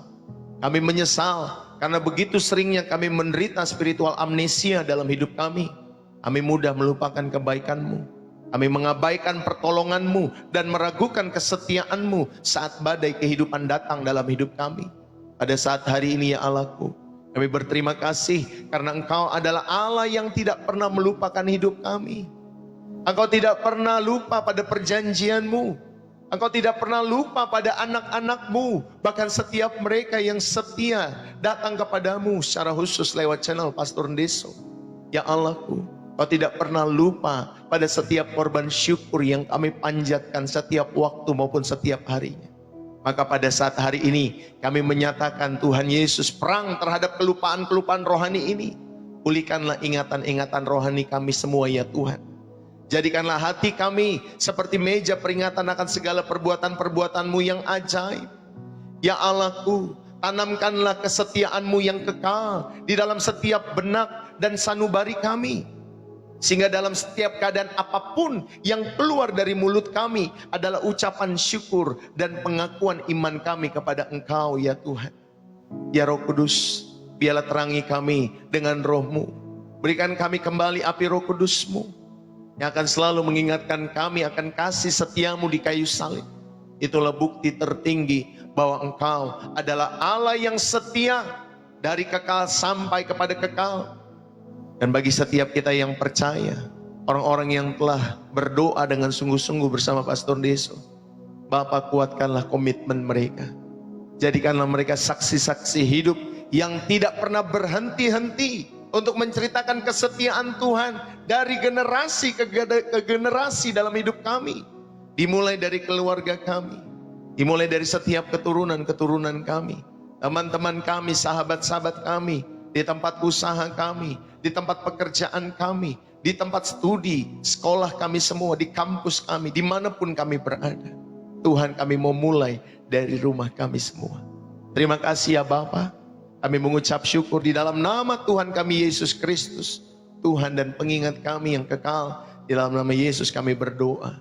Kami menyesal karena begitu seringnya kami menderita spiritual amnesia dalam hidup kami. Kami mudah melupakan kebaikan-Mu. Kami mengabaikan pertolongan-Mu dan meragukan kesetiaan-Mu saat badai kehidupan datang dalam hidup kami. Pada saat hari ini ya Allahku, kami berterima kasih karena Engkau adalah Allah yang tidak pernah melupakan hidup kami. Engkau tidak pernah lupa pada perjanjian-Mu. Engkau tidak pernah lupa pada anak-anak-Mu. Bahkan setiap mereka yang setia datang kepadamu secara khusus lewat channel Pastor Ndeso. Ya Allahku, Kau tidak pernah lupa pada setiap korban syukur yang kami panjatkan setiap waktu maupun setiap harinya. Maka pada saat hari ini kami menyatakan Tuhan Yesus, perang terhadap kelupaan-kelupaan rohani ini. Pulihkanlah ingatan-ingatan rohani kami semua ya Tuhan. Jadikanlah hati kami seperti meja peringatan akan segala perbuatan-perbuatan-Mu yang ajaib. Ya Allahku, tanamkanlah kesetiaan-Mu yang kekal di dalam setiap benak dan sanubari kami. Sehingga dalam setiap keadaan apapun yang keluar dari mulut kami adalah ucapan syukur dan pengakuan iman kami kepada Engkau ya Tuhan. Ya Roh Kudus, biarlah terangi kami dengan Roh-Mu. Berikan kami kembali api Roh Kudus-Mu yang akan selalu mengingatkan kami akan kasih setia-Mu di kayu salib. Itulah bukti tertinggi bahwa Engkau adalah Allah yang setia dari kekal sampai kepada kekal. Dan bagi setiap kita yang percaya, orang-orang yang telah berdoa dengan sungguh-sungguh bersama Pastor Ndeso, Bapa kuatkanlah komitmen mereka. Jadikanlah mereka saksi-saksi hidup yang tidak pernah berhenti-henti untuk menceritakan kesetiaan Tuhan dari generasi ke generasi dalam hidup kami. Dimulai dari keluarga kami, dimulai dari setiap keturunan-keturunan kami, teman-teman kami, sahabat-sahabat kami, di tempat usaha kami, di tempat pekerjaan kami, di tempat studi, sekolah kami semua, di kampus kami, dimanapun kami berada. Tuhan, kami mau mulai dari rumah kami semua. Terima kasih ya Bapa. Kami mengucap syukur di dalam nama Tuhan kami Yesus Kristus, Tuhan dan pengingat kami yang kekal. Di dalam nama Yesus kami berdoa,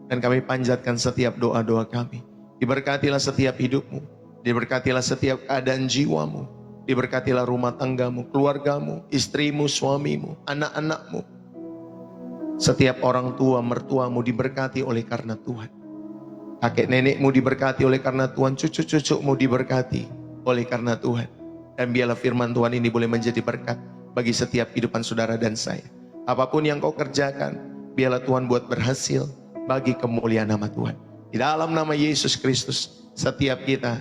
dan kami panjatkan setiap doa-doa kami. Diberkatilah setiap hidupmu, diberkatilah setiap keadaan jiwamu, diberkatilah rumah tanggamu, keluargamu, istrimu, suamimu, anak-anakmu. Setiap orang tua, mertuamu diberkati oleh karena Tuhan. Kakek nenekmu diberkati oleh karena Tuhan. Cucu-cucumu diberkati oleh karena Tuhan. Dan biarlah firman Tuhan ini boleh menjadi berkat bagi setiap kehidupan saudara dan saya. Apapun yang kau kerjakan, biarlah Tuhan buat berhasil bagi kemuliaan nama Tuhan. Di dalam nama Yesus Kristus, setiap kita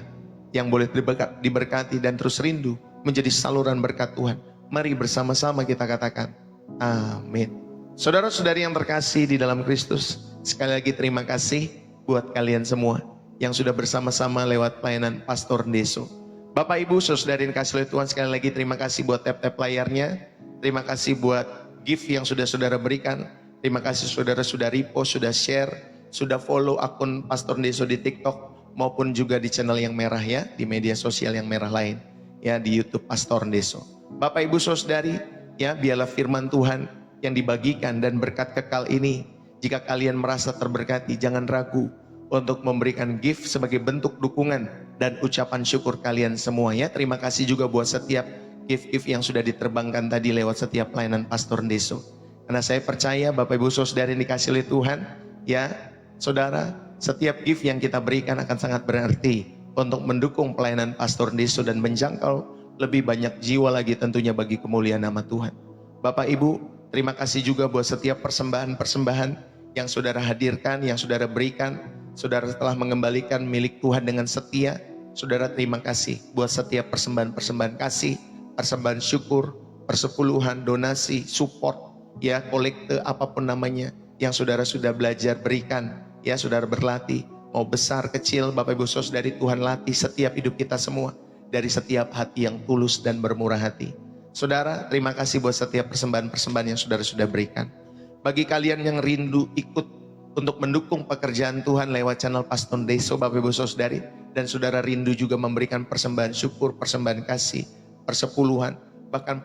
yang boleh diberkati dan terus rindu menjadi saluran berkat Tuhan. Mari bersama-sama kita katakan amin. Saudara-saudari yang terkasih di dalam Kristus, sekali lagi terima kasih buat kalian semua yang sudah bersama-sama lewat pelayanan Pastor Ndeso. Bapak Ibu saudara yang kasih oleh Tuhan, sekali lagi terima kasih buat tap-tap layarnya. Terima kasih buat gift yang sudah saudara berikan. Terima kasih saudara sudah repost, sudah share, sudah follow akun Pastor Ndeso di TikTok maupun juga di channel yang merah ya, di media sosial yang merah lain ya, di YouTube Pastor Ndeso. Bapak Ibu saudari ya, biarlah firman Tuhan yang dibagikan dan berkat kekal ini, jika kalian merasa terberkati, jangan ragu untuk memberikan gift sebagai bentuk dukungan dan ucapan syukur kalian semua ya. Terima kasih juga buat setiap gift-gift yang sudah diterbangkan tadi lewat setiap pelayanan Pastor Ndeso. Karena saya percaya Bapak Ibu saudari dikasih oleh Tuhan ya, saudara, setiap gift yang kita berikan akan sangat berarti untuk mendukung pelayanan Pastor Ndeso dan menjangkau lebih banyak jiwa lagi tentunya bagi kemuliaan nama Tuhan. Bapak Ibu, terima kasih juga buat setiap persembahan-persembahan yang saudara hadirkan, yang saudara berikan. Saudara telah mengembalikan milik Tuhan dengan setia. Saudara terima kasih buat setiap persembahan-persembahan kasih, persembahan syukur, persepuluhan, donasi, support, ya kolekte apapun namanya yang saudara sudah belajar berikan. Ya saudara berlatih, mau besar kecil, Bapak Ibu saudari, Tuhan latih setiap hidup kita semua dari setiap hati yang tulus dan bermurah hati. Saudara, terima kasih buat setiap persembahan-persembahan yang saudara sudah berikan. Bagi kalian yang rindu ikut untuk mendukung pekerjaan Tuhan lewat channel Pastor Ndeso, Bapak Ibu saudari, dan saudara rindu juga memberikan persembahan syukur, persembahan kasih, persepuluhan, bahkan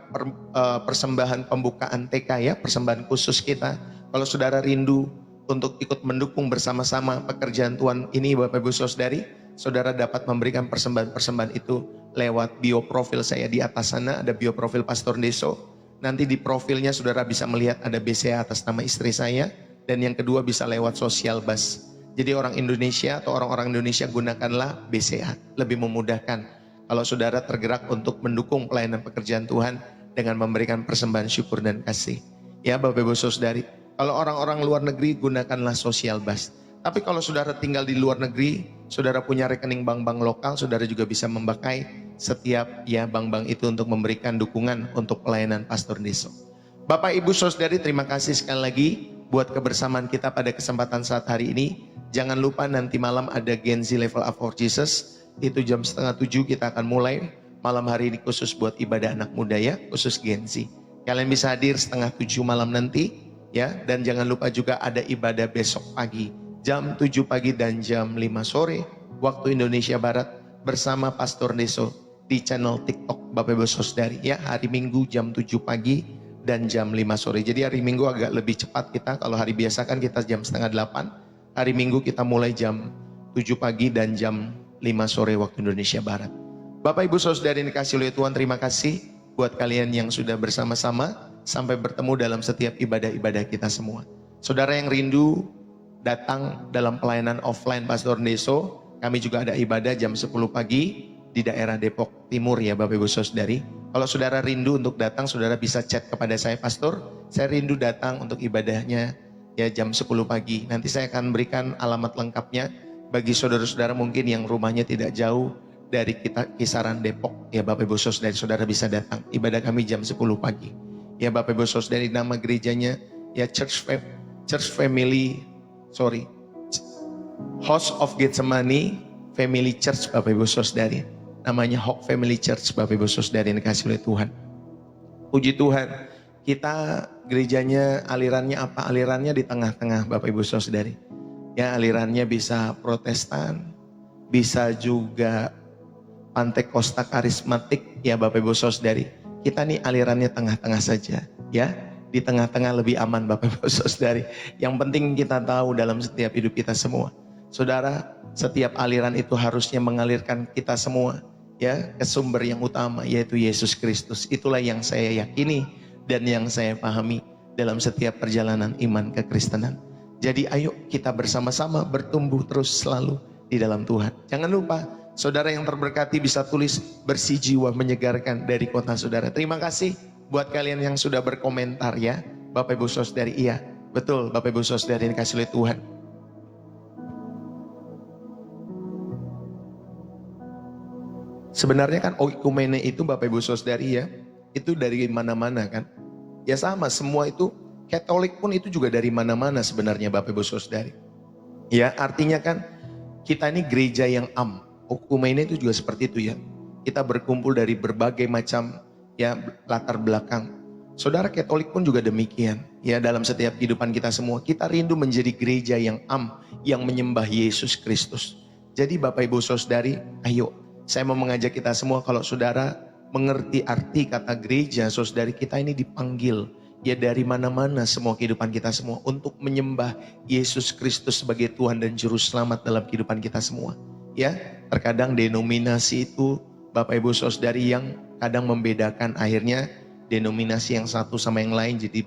persembahan pembukaan TK ya, persembahan khusus kita. Kalau saudara rindu untuk ikut mendukung bersama-sama pekerjaan Tuhan ini, Bapak Ibu saudari, saudara dapat memberikan persembahan-persembahan itu lewat bio profil saya. Di atas sana ada bio profil Pastor Ndeso. Nanti di profilnya saudara bisa melihat ada BCA atas nama istri saya, Dan yang kedua bisa lewat social bus. Jadi orang Indonesia atau orang-orang Indonesia gunakanlah BCA, lebih memudahkan. Kalau saudara tergerak untuk mendukung pelayanan pekerjaan Tuhan dengan memberikan persembahan syukur dan kasih. Ya Bapak Ibu Saudari, kalau orang-orang luar negeri gunakanlah social bus. Tapi kalau saudara tinggal di luar negeri, saudara punya rekening bank-bank lokal, saudara juga bisa memakai setiap ya bank-bank itu untuk memberikan dukungan untuk pelayanan Pastor Deso. Bapak Ibu Saudari, terima kasih sekali lagi buat kebersamaan kita pada kesempatan saat hari ini. Jangan lupa nanti malam ada Gen Z Level Up for Jesus. Itu jam 6:30 kita akan mulai. Malam hari ini khusus buat ibadah anak muda ya, khusus Gen Z. Kalian bisa hadir 6:30 malam nanti ya. Dan jangan lupa juga ada ibadah besok pagi. Jam 7 pagi dan jam 5 sore. Waktu Indonesia Barat bersama Pastor Deso di channel TikTok Bapak Ibu Saudari ya. Hari Minggu jam 7 pagi dan jam 5 sore. Jadi hari Minggu agak lebih cepat kita. Kalau hari biasa kan kita jam 7:30. Hari Minggu kita mulai jam 7 pagi dan jam 5 sore waktu Indonesia Barat. Bapak Ibu Saudari yang dikasihi oleh Tuhan, terima kasih buat kalian yang sudah bersama-sama. Sampai bertemu dalam setiap ibadah-ibadah kita semua. Saudara yang rindu datang dalam pelayanan offline Pastor Deso, kami juga ada ibadah jam 10 pagi di daerah Depok Timur ya Bapak Ibu Saudari. Kalau saudara rindu untuk datang, saudara bisa chat kepada saya, Pastor, saya rindu datang untuk ibadahnya ya jam 10 pagi. Nanti saya akan berikan alamat lengkapnya bagi saudara-saudara mungkin yang rumahnya tidak jauh dari kita kisaran Depok. Ya Bapak Ibu Saudari, saudara bisa datang. Ibadah kami jam 10 pagi. Ya Bapak Ibu Saudari, nama gerejanya ya House of Getsemani Family Church Bapak Ibu Saudari. Namanya Hope Family Church Bapak Ibu Saudari yang dikasihi oleh Tuhan. Puji Tuhan, kita gerejanya alirannya apa? Alirannya di tengah-tengah Bapak Ibu Saudari. Ya alirannya bisa Protestan, bisa juga Pantekosta karismatik ya Bapak Ibu Saudari. Kita nih alirannya tengah-tengah saja ya. Di tengah-tengah lebih aman Bapak Ibu Saudari. Yang penting kita tahu dalam setiap hidup kita semua. Saudara, setiap aliran itu harusnya mengalirkan kita semua ya ke sumber yang utama yaitu Yesus Kristus. Itulah yang saya yakini dan yang saya pahami dalam setiap perjalanan iman kekristenan. Jadi ayo kita bersama-sama bertumbuh terus selalu di dalam Tuhan. Jangan lupa, saudara yang terberkati bisa tulis bersih jiwa menyegarkan dari kota saudara. Terima kasih buat kalian yang sudah berkomentar ya. Bapak Ibu Saudari, iya betul Bapak Ibu Saudari yang dikasihi oleh Tuhan. Sebenarnya kan oikumene itu Bapak Ibu Saudari ya, itu dari mana-mana kan. Ya sama, semua itu Katolik pun itu juga dari mana-mana sebenarnya Bapak Ibu Saudari. Ya artinya kan kita ini gereja yang oikumene itu juga seperti itu ya. Kita berkumpul dari berbagai macam ya latar belakang. Saudara Katolik pun juga demikian. Ya dalam setiap kehidupan kita semua, kita rindu menjadi gereja yang yang menyembah Yesus Kristus. Jadi Bapak Ibu Saudari, ayo saya mau mengajak kita semua, kalau saudara mengerti arti kata gereja, saudari kita ini dipanggil ya dari mana-mana semua kehidupan kita semua untuk menyembah Yesus Kristus sebagai Tuhan dan Juru Selamat dalam kehidupan kita semua. Ya, terkadang denominasi itu Bapak Ibu Saudari yang kadang membedakan, akhirnya denominasi yang satu sama yang lain jadi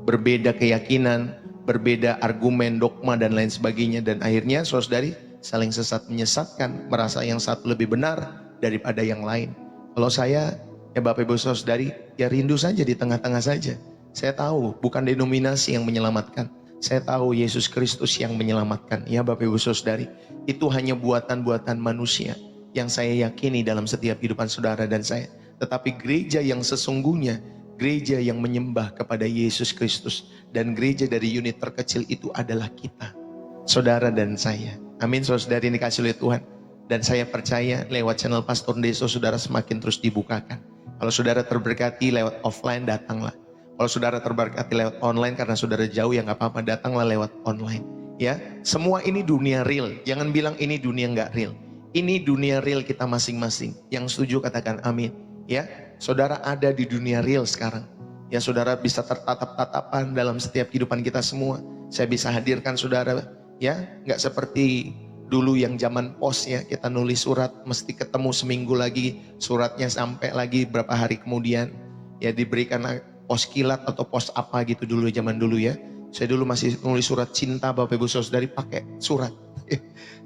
berbeda keyakinan, berbeda argumen, dogma dan lain sebagainya, dan akhirnya saudari saling sesat menyesatkan, merasa yang satu lebih benar daripada yang lain. Kalau saya ya Bapak Ibu Saudari ya rindu saja di tengah-tengah saja. Saya tahu bukan denominasi yang menyelamatkan, saya tahu Yesus Kristus yang menyelamatkan. Ya Bapak Ibu Saudari, itu hanya buatan-buatan manusia yang saya yakini dalam setiap kehidupan saudara dan saya. Tetapi gereja yang sesungguhnya, gereja yang menyembah kepada Yesus Kristus, dan gereja dari unit terkecil itu adalah kita, saudara dan saya. Amin saudari yang dikasihi oleh Tuhan. Dan saya percaya lewat channel Pastor Deso saudara semakin terus dibukakan. Kalau saudara terberkati lewat offline, datanglah. Kalau saudara terberkati lewat online karena saudara jauh, ya gak apa-apa, datanglah lewat online. Ya, semua ini dunia real. Jangan bilang ini dunia gak real. Ini dunia real kita masing-masing. Yang setuju katakan amin. Ya, saudara ada di dunia real sekarang. Ya, saudara bisa tertatap-tatapan dalam setiap kehidupan kita semua. Saya bisa hadirkan saudara. Ya, nggak seperti dulu yang zaman pos ya, kita nulis surat mesti ketemu seminggu lagi, suratnya sampai lagi berapa hari kemudian ya diberikan pos kilat atau pos apa gitu dulu zaman dulu ya. Saya dulu masih nulis surat cinta Bapak Ibu Saudari pakai surat.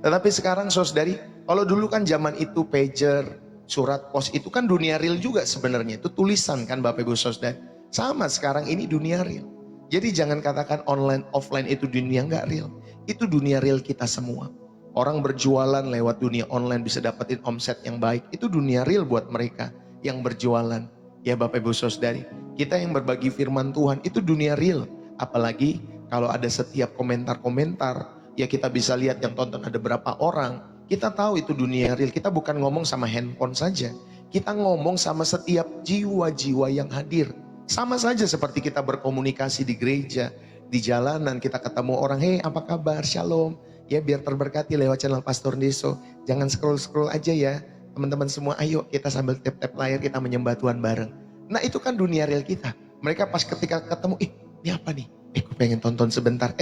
Tetapi sekarang Saudari, kalau dulu kan zaman itu pager, surat pos itu kan dunia real juga sebenarnya. Itu tulisan kan Bapak Ibu Saudari. Sama sekarang ini dunia real. Jadi jangan katakan online offline itu dunia nggak real. Itu dunia real kita semua. Orang berjualan lewat dunia online bisa dapetin omset yang baik. Itu dunia real buat mereka yang berjualan. Ya Bapak Ibu Saudari, kita yang berbagi firman Tuhan itu dunia real. Apalagi kalau ada setiap komentar-komentar, ya kita bisa lihat yang tonton ada berapa orang. Kita tahu itu dunia real. Kita bukan ngomong sama handphone saja. Kita ngomong sama setiap jiwa-jiwa yang hadir. Sama saja seperti kita berkomunikasi di gereja, di jalanan kita ketemu orang, "Hey, apa kabar? Shalom." Ya biar terberkati lewat channel Pastor Deso. Jangan scroll-scroll aja ya. Teman-teman semua, ayo kita sambil tap-tap layar kita menyembah Tuhan bareng. Nah itu kan dunia real kita. Mereka pas ketika ketemu, ini apa nih? Aku pengen tonton sebentar.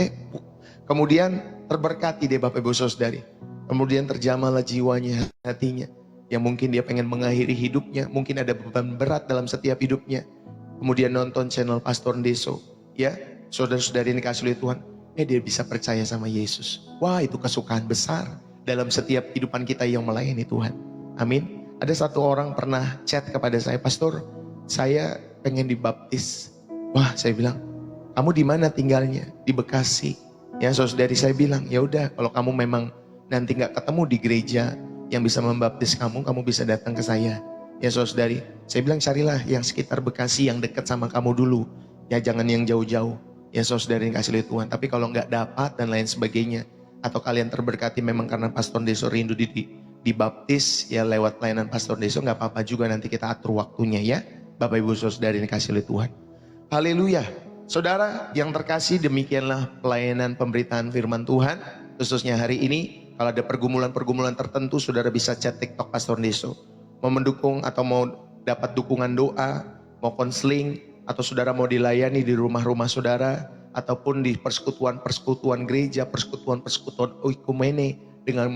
Kemudian terberkati deh Bapak Ibu Saudari. Kemudian terjamalah jiwanya, hatinya. Yang mungkin dia pengen mengakhiri hidupnya. Mungkin ada beban berat dalam setiap hidupnya. Kemudian nonton channel Pastor Deso, ya saudara-saudari ini kasih oleh Tuhan, dia bisa percaya sama Yesus. Wah itu kesukaan besar dalam setiap kehidupan kita yang melayani Tuhan. Amin. Ada satu orang pernah chat kepada saya, "Pastor, saya pengen dibaptis." Wah saya bilang, "Kamu di mana tinggalnya?" "Di Bekasi." Ya saudari saya bilang, "Ya udah kalau kamu memang nanti nggak ketemu di gereja yang bisa membaptis kamu, kamu bisa datang ke saya." Ya saudari, saya bilang carilah yang sekitar Bekasi yang dekat sama kamu dulu. Ya jangan yang jauh-jauh. Ya saudari yang kasih lihat Tuhan. Tapi kalau nggak dapat dan lain sebagainya, atau kalian terberkati memang karena Pastor Deso rindu dibaptis, ya lewat pelayanan Pastor Deso nggak apa-apa juga, nanti kita atur waktunya ya. Bapak Ibu saudari yang kasih lihat Tuhan. Haleluya. Saudara yang terkasih, demikianlah pelayanan pemberitaan firman Tuhan. Khususnya hari ini, kalau ada pergumulan-pergumulan tertentu, saudara bisa chat TikTok Pastor Deso. Mau mendukung atau mau dapat dukungan doa, mau konseling, atau saudara mau dilayani di rumah-rumah saudara, ataupun di persekutuan gereja, persekutuan oikumene, dengan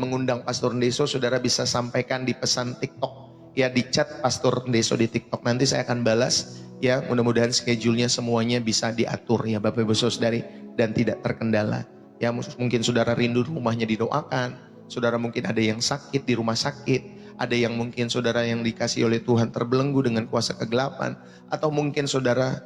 mengundang Pastor Deso, saudara bisa sampaikan di pesan TikTok, ya di chat Pastor Deso di TikTok, nanti saya akan balas, ya mudah-mudahan schedule-nya semuanya bisa diatur ya Bapak Ibu Saudari, dan tidak terkendala. Ya mungkin saudara rindu rumahnya didoakan, saudara mungkin ada yang sakit di rumah sakit, ada yang mungkin saudara yang dikasih oleh Tuhan terbelenggu dengan kuasa kegelapan, atau mungkin saudara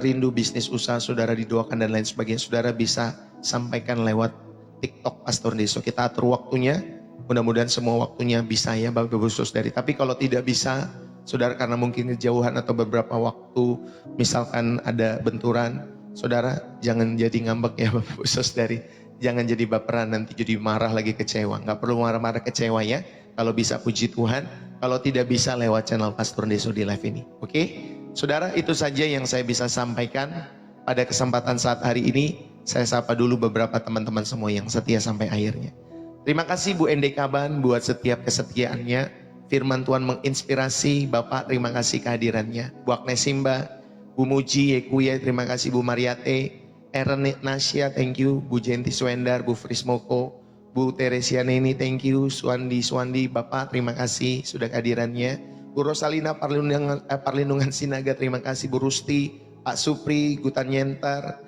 rindu bisnis usaha saudara didoakan dan lain sebagainya, saudara bisa sampaikan lewat TikTok Pastor Deso. Kita atur waktunya, mudah-mudahan semua waktunya bisa ya Bapak Ibu Saudari. Tapi kalau tidak bisa, saudara karena mungkin kejauhan atau beberapa waktu misalkan ada benturan, saudara jangan jadi ngambek ya Bapak Ibu Saudari. Jangan jadi baperan, nanti jadi marah lagi, kecewa. Gak perlu marah-marah kecewa ya. Kalau bisa puji Tuhan, kalau tidak bisa lewat channel Pastor Deso di live ini. Oke, saudara itu saja yang saya bisa sampaikan pada kesempatan saat hari ini. Saya sapa dulu beberapa teman-teman semua yang setia sampai akhirnya. Terima kasih Bu Ende Kaban buat setiap kesetiaannya. Firman Tuhan menginspirasi. Bapak terima kasih kehadirannya. Bu Agnes Simba, Bu Muji Yekuya, terima kasih Bu Mariate, Eren Nasya, thank you. Bu Jenti Swendar, Bu Frismoko, Bu Teresia Neni, thank you. Swandi, Bapak terima kasih sudah kehadirannya. Bu Rosalina Parlindungan Sinaga, terima kasih. Bu Rusti, Pak Supri, Gutan Yentar,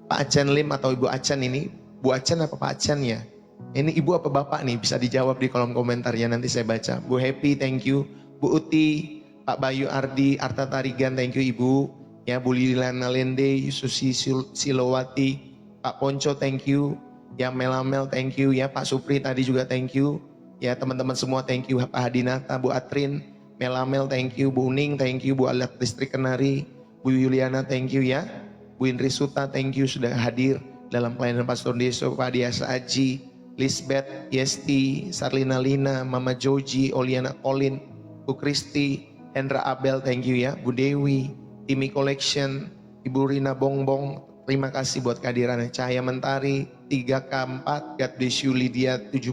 Pak Acan Lim atau Ibu Acan ini. Bu Acan apa Pak Acan ya? Ini Ibu apa Bapak nih? Bisa dijawab di kolom komentarnya, nanti saya baca. Bu Happy, thank you. Bu Uti, Pak Bayu Ardi, Arta Tarigan, thank you Ibu. Ya Bu Liliana Lende, Susi Silowati, Pak Ponco, thank you. Ya Melamel, thank you. Ya Pak Supri tadi juga thank you. Ya teman-teman semua thank you. Pak Hadinata, Bu Atrin, Melamel, thank you. Bu Uning, thank you. Bu Alat Listrik Kenari, Bu Yuliana, thank you ya. Bu Indri Suta, thank you sudah hadir dalam pelayanan Pastor Deso. Pak Diasa Aji, Lisbeth, Yesti, Sarlina Lina, Mama Joji, Oliana Colin, Bu Kristi, Hendra Abel, thank you ya. Bu Dewi, Timi Collection, Ibu Rina Bongbong, terima kasih buat kehadirannya. Cahaya Mentari, 3K4, God bless you. Lydia 70,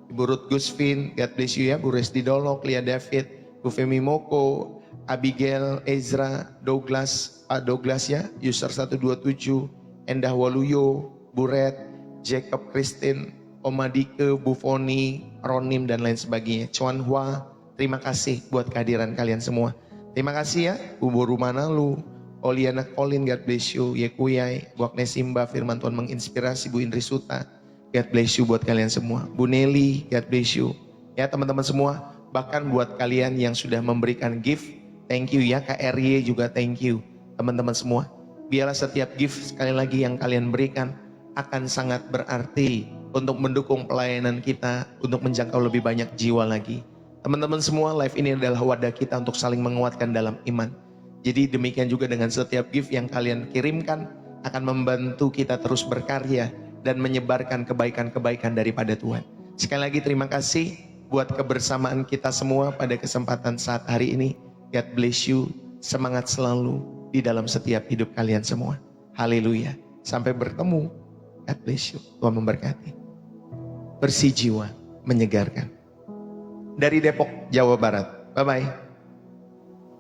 Ibu Ruth Gusvin, God bless you ya. Bu Resti Dolok, Lia David, Bu Femi Moko, Abigail, Ezra, Douglas, Pak Douglas ya, user 127, Endah Waluyo, Bu Red, Jacob Christine, Oma Dike, Bu Foni, Ronim dan lain sebagainya. Chuan Hua, terima kasih buat kehadiran kalian semua. Terima kasih ya, Bu Rumana lu, Oliana Colin, God bless you. Yekuyai, Bu Agnes Simba, firman Tuhan menginspirasi. Bu Indri Suta, God bless you buat kalian semua. Bu Nelly, God bless you. Ya teman-teman semua, bahkan buat kalian yang sudah memberikan gift, thank you ya. Kak RY juga thank you. Teman-teman semua, biarlah setiap gift sekali lagi yang kalian berikan akan sangat berarti untuk mendukung pelayanan kita, untuk menjangkau lebih banyak jiwa lagi. Teman-teman semua, live ini adalah wadah kita untuk saling menguatkan dalam iman. Jadi demikian juga dengan setiap gift yang kalian kirimkan akan membantu kita terus berkarya dan menyebarkan kebaikan-kebaikan daripada Tuhan. Sekali lagi terima kasih buat kebersamaan kita semua pada kesempatan saat hari ini. God bless you, semangat selalu di dalam setiap hidup kalian semua. Haleluya. Sampai bertemu. God bless you. Tuhan memberkati. Bersih jiwa, menyegarkan. Dari Depok, Jawa Barat. Bye-bye.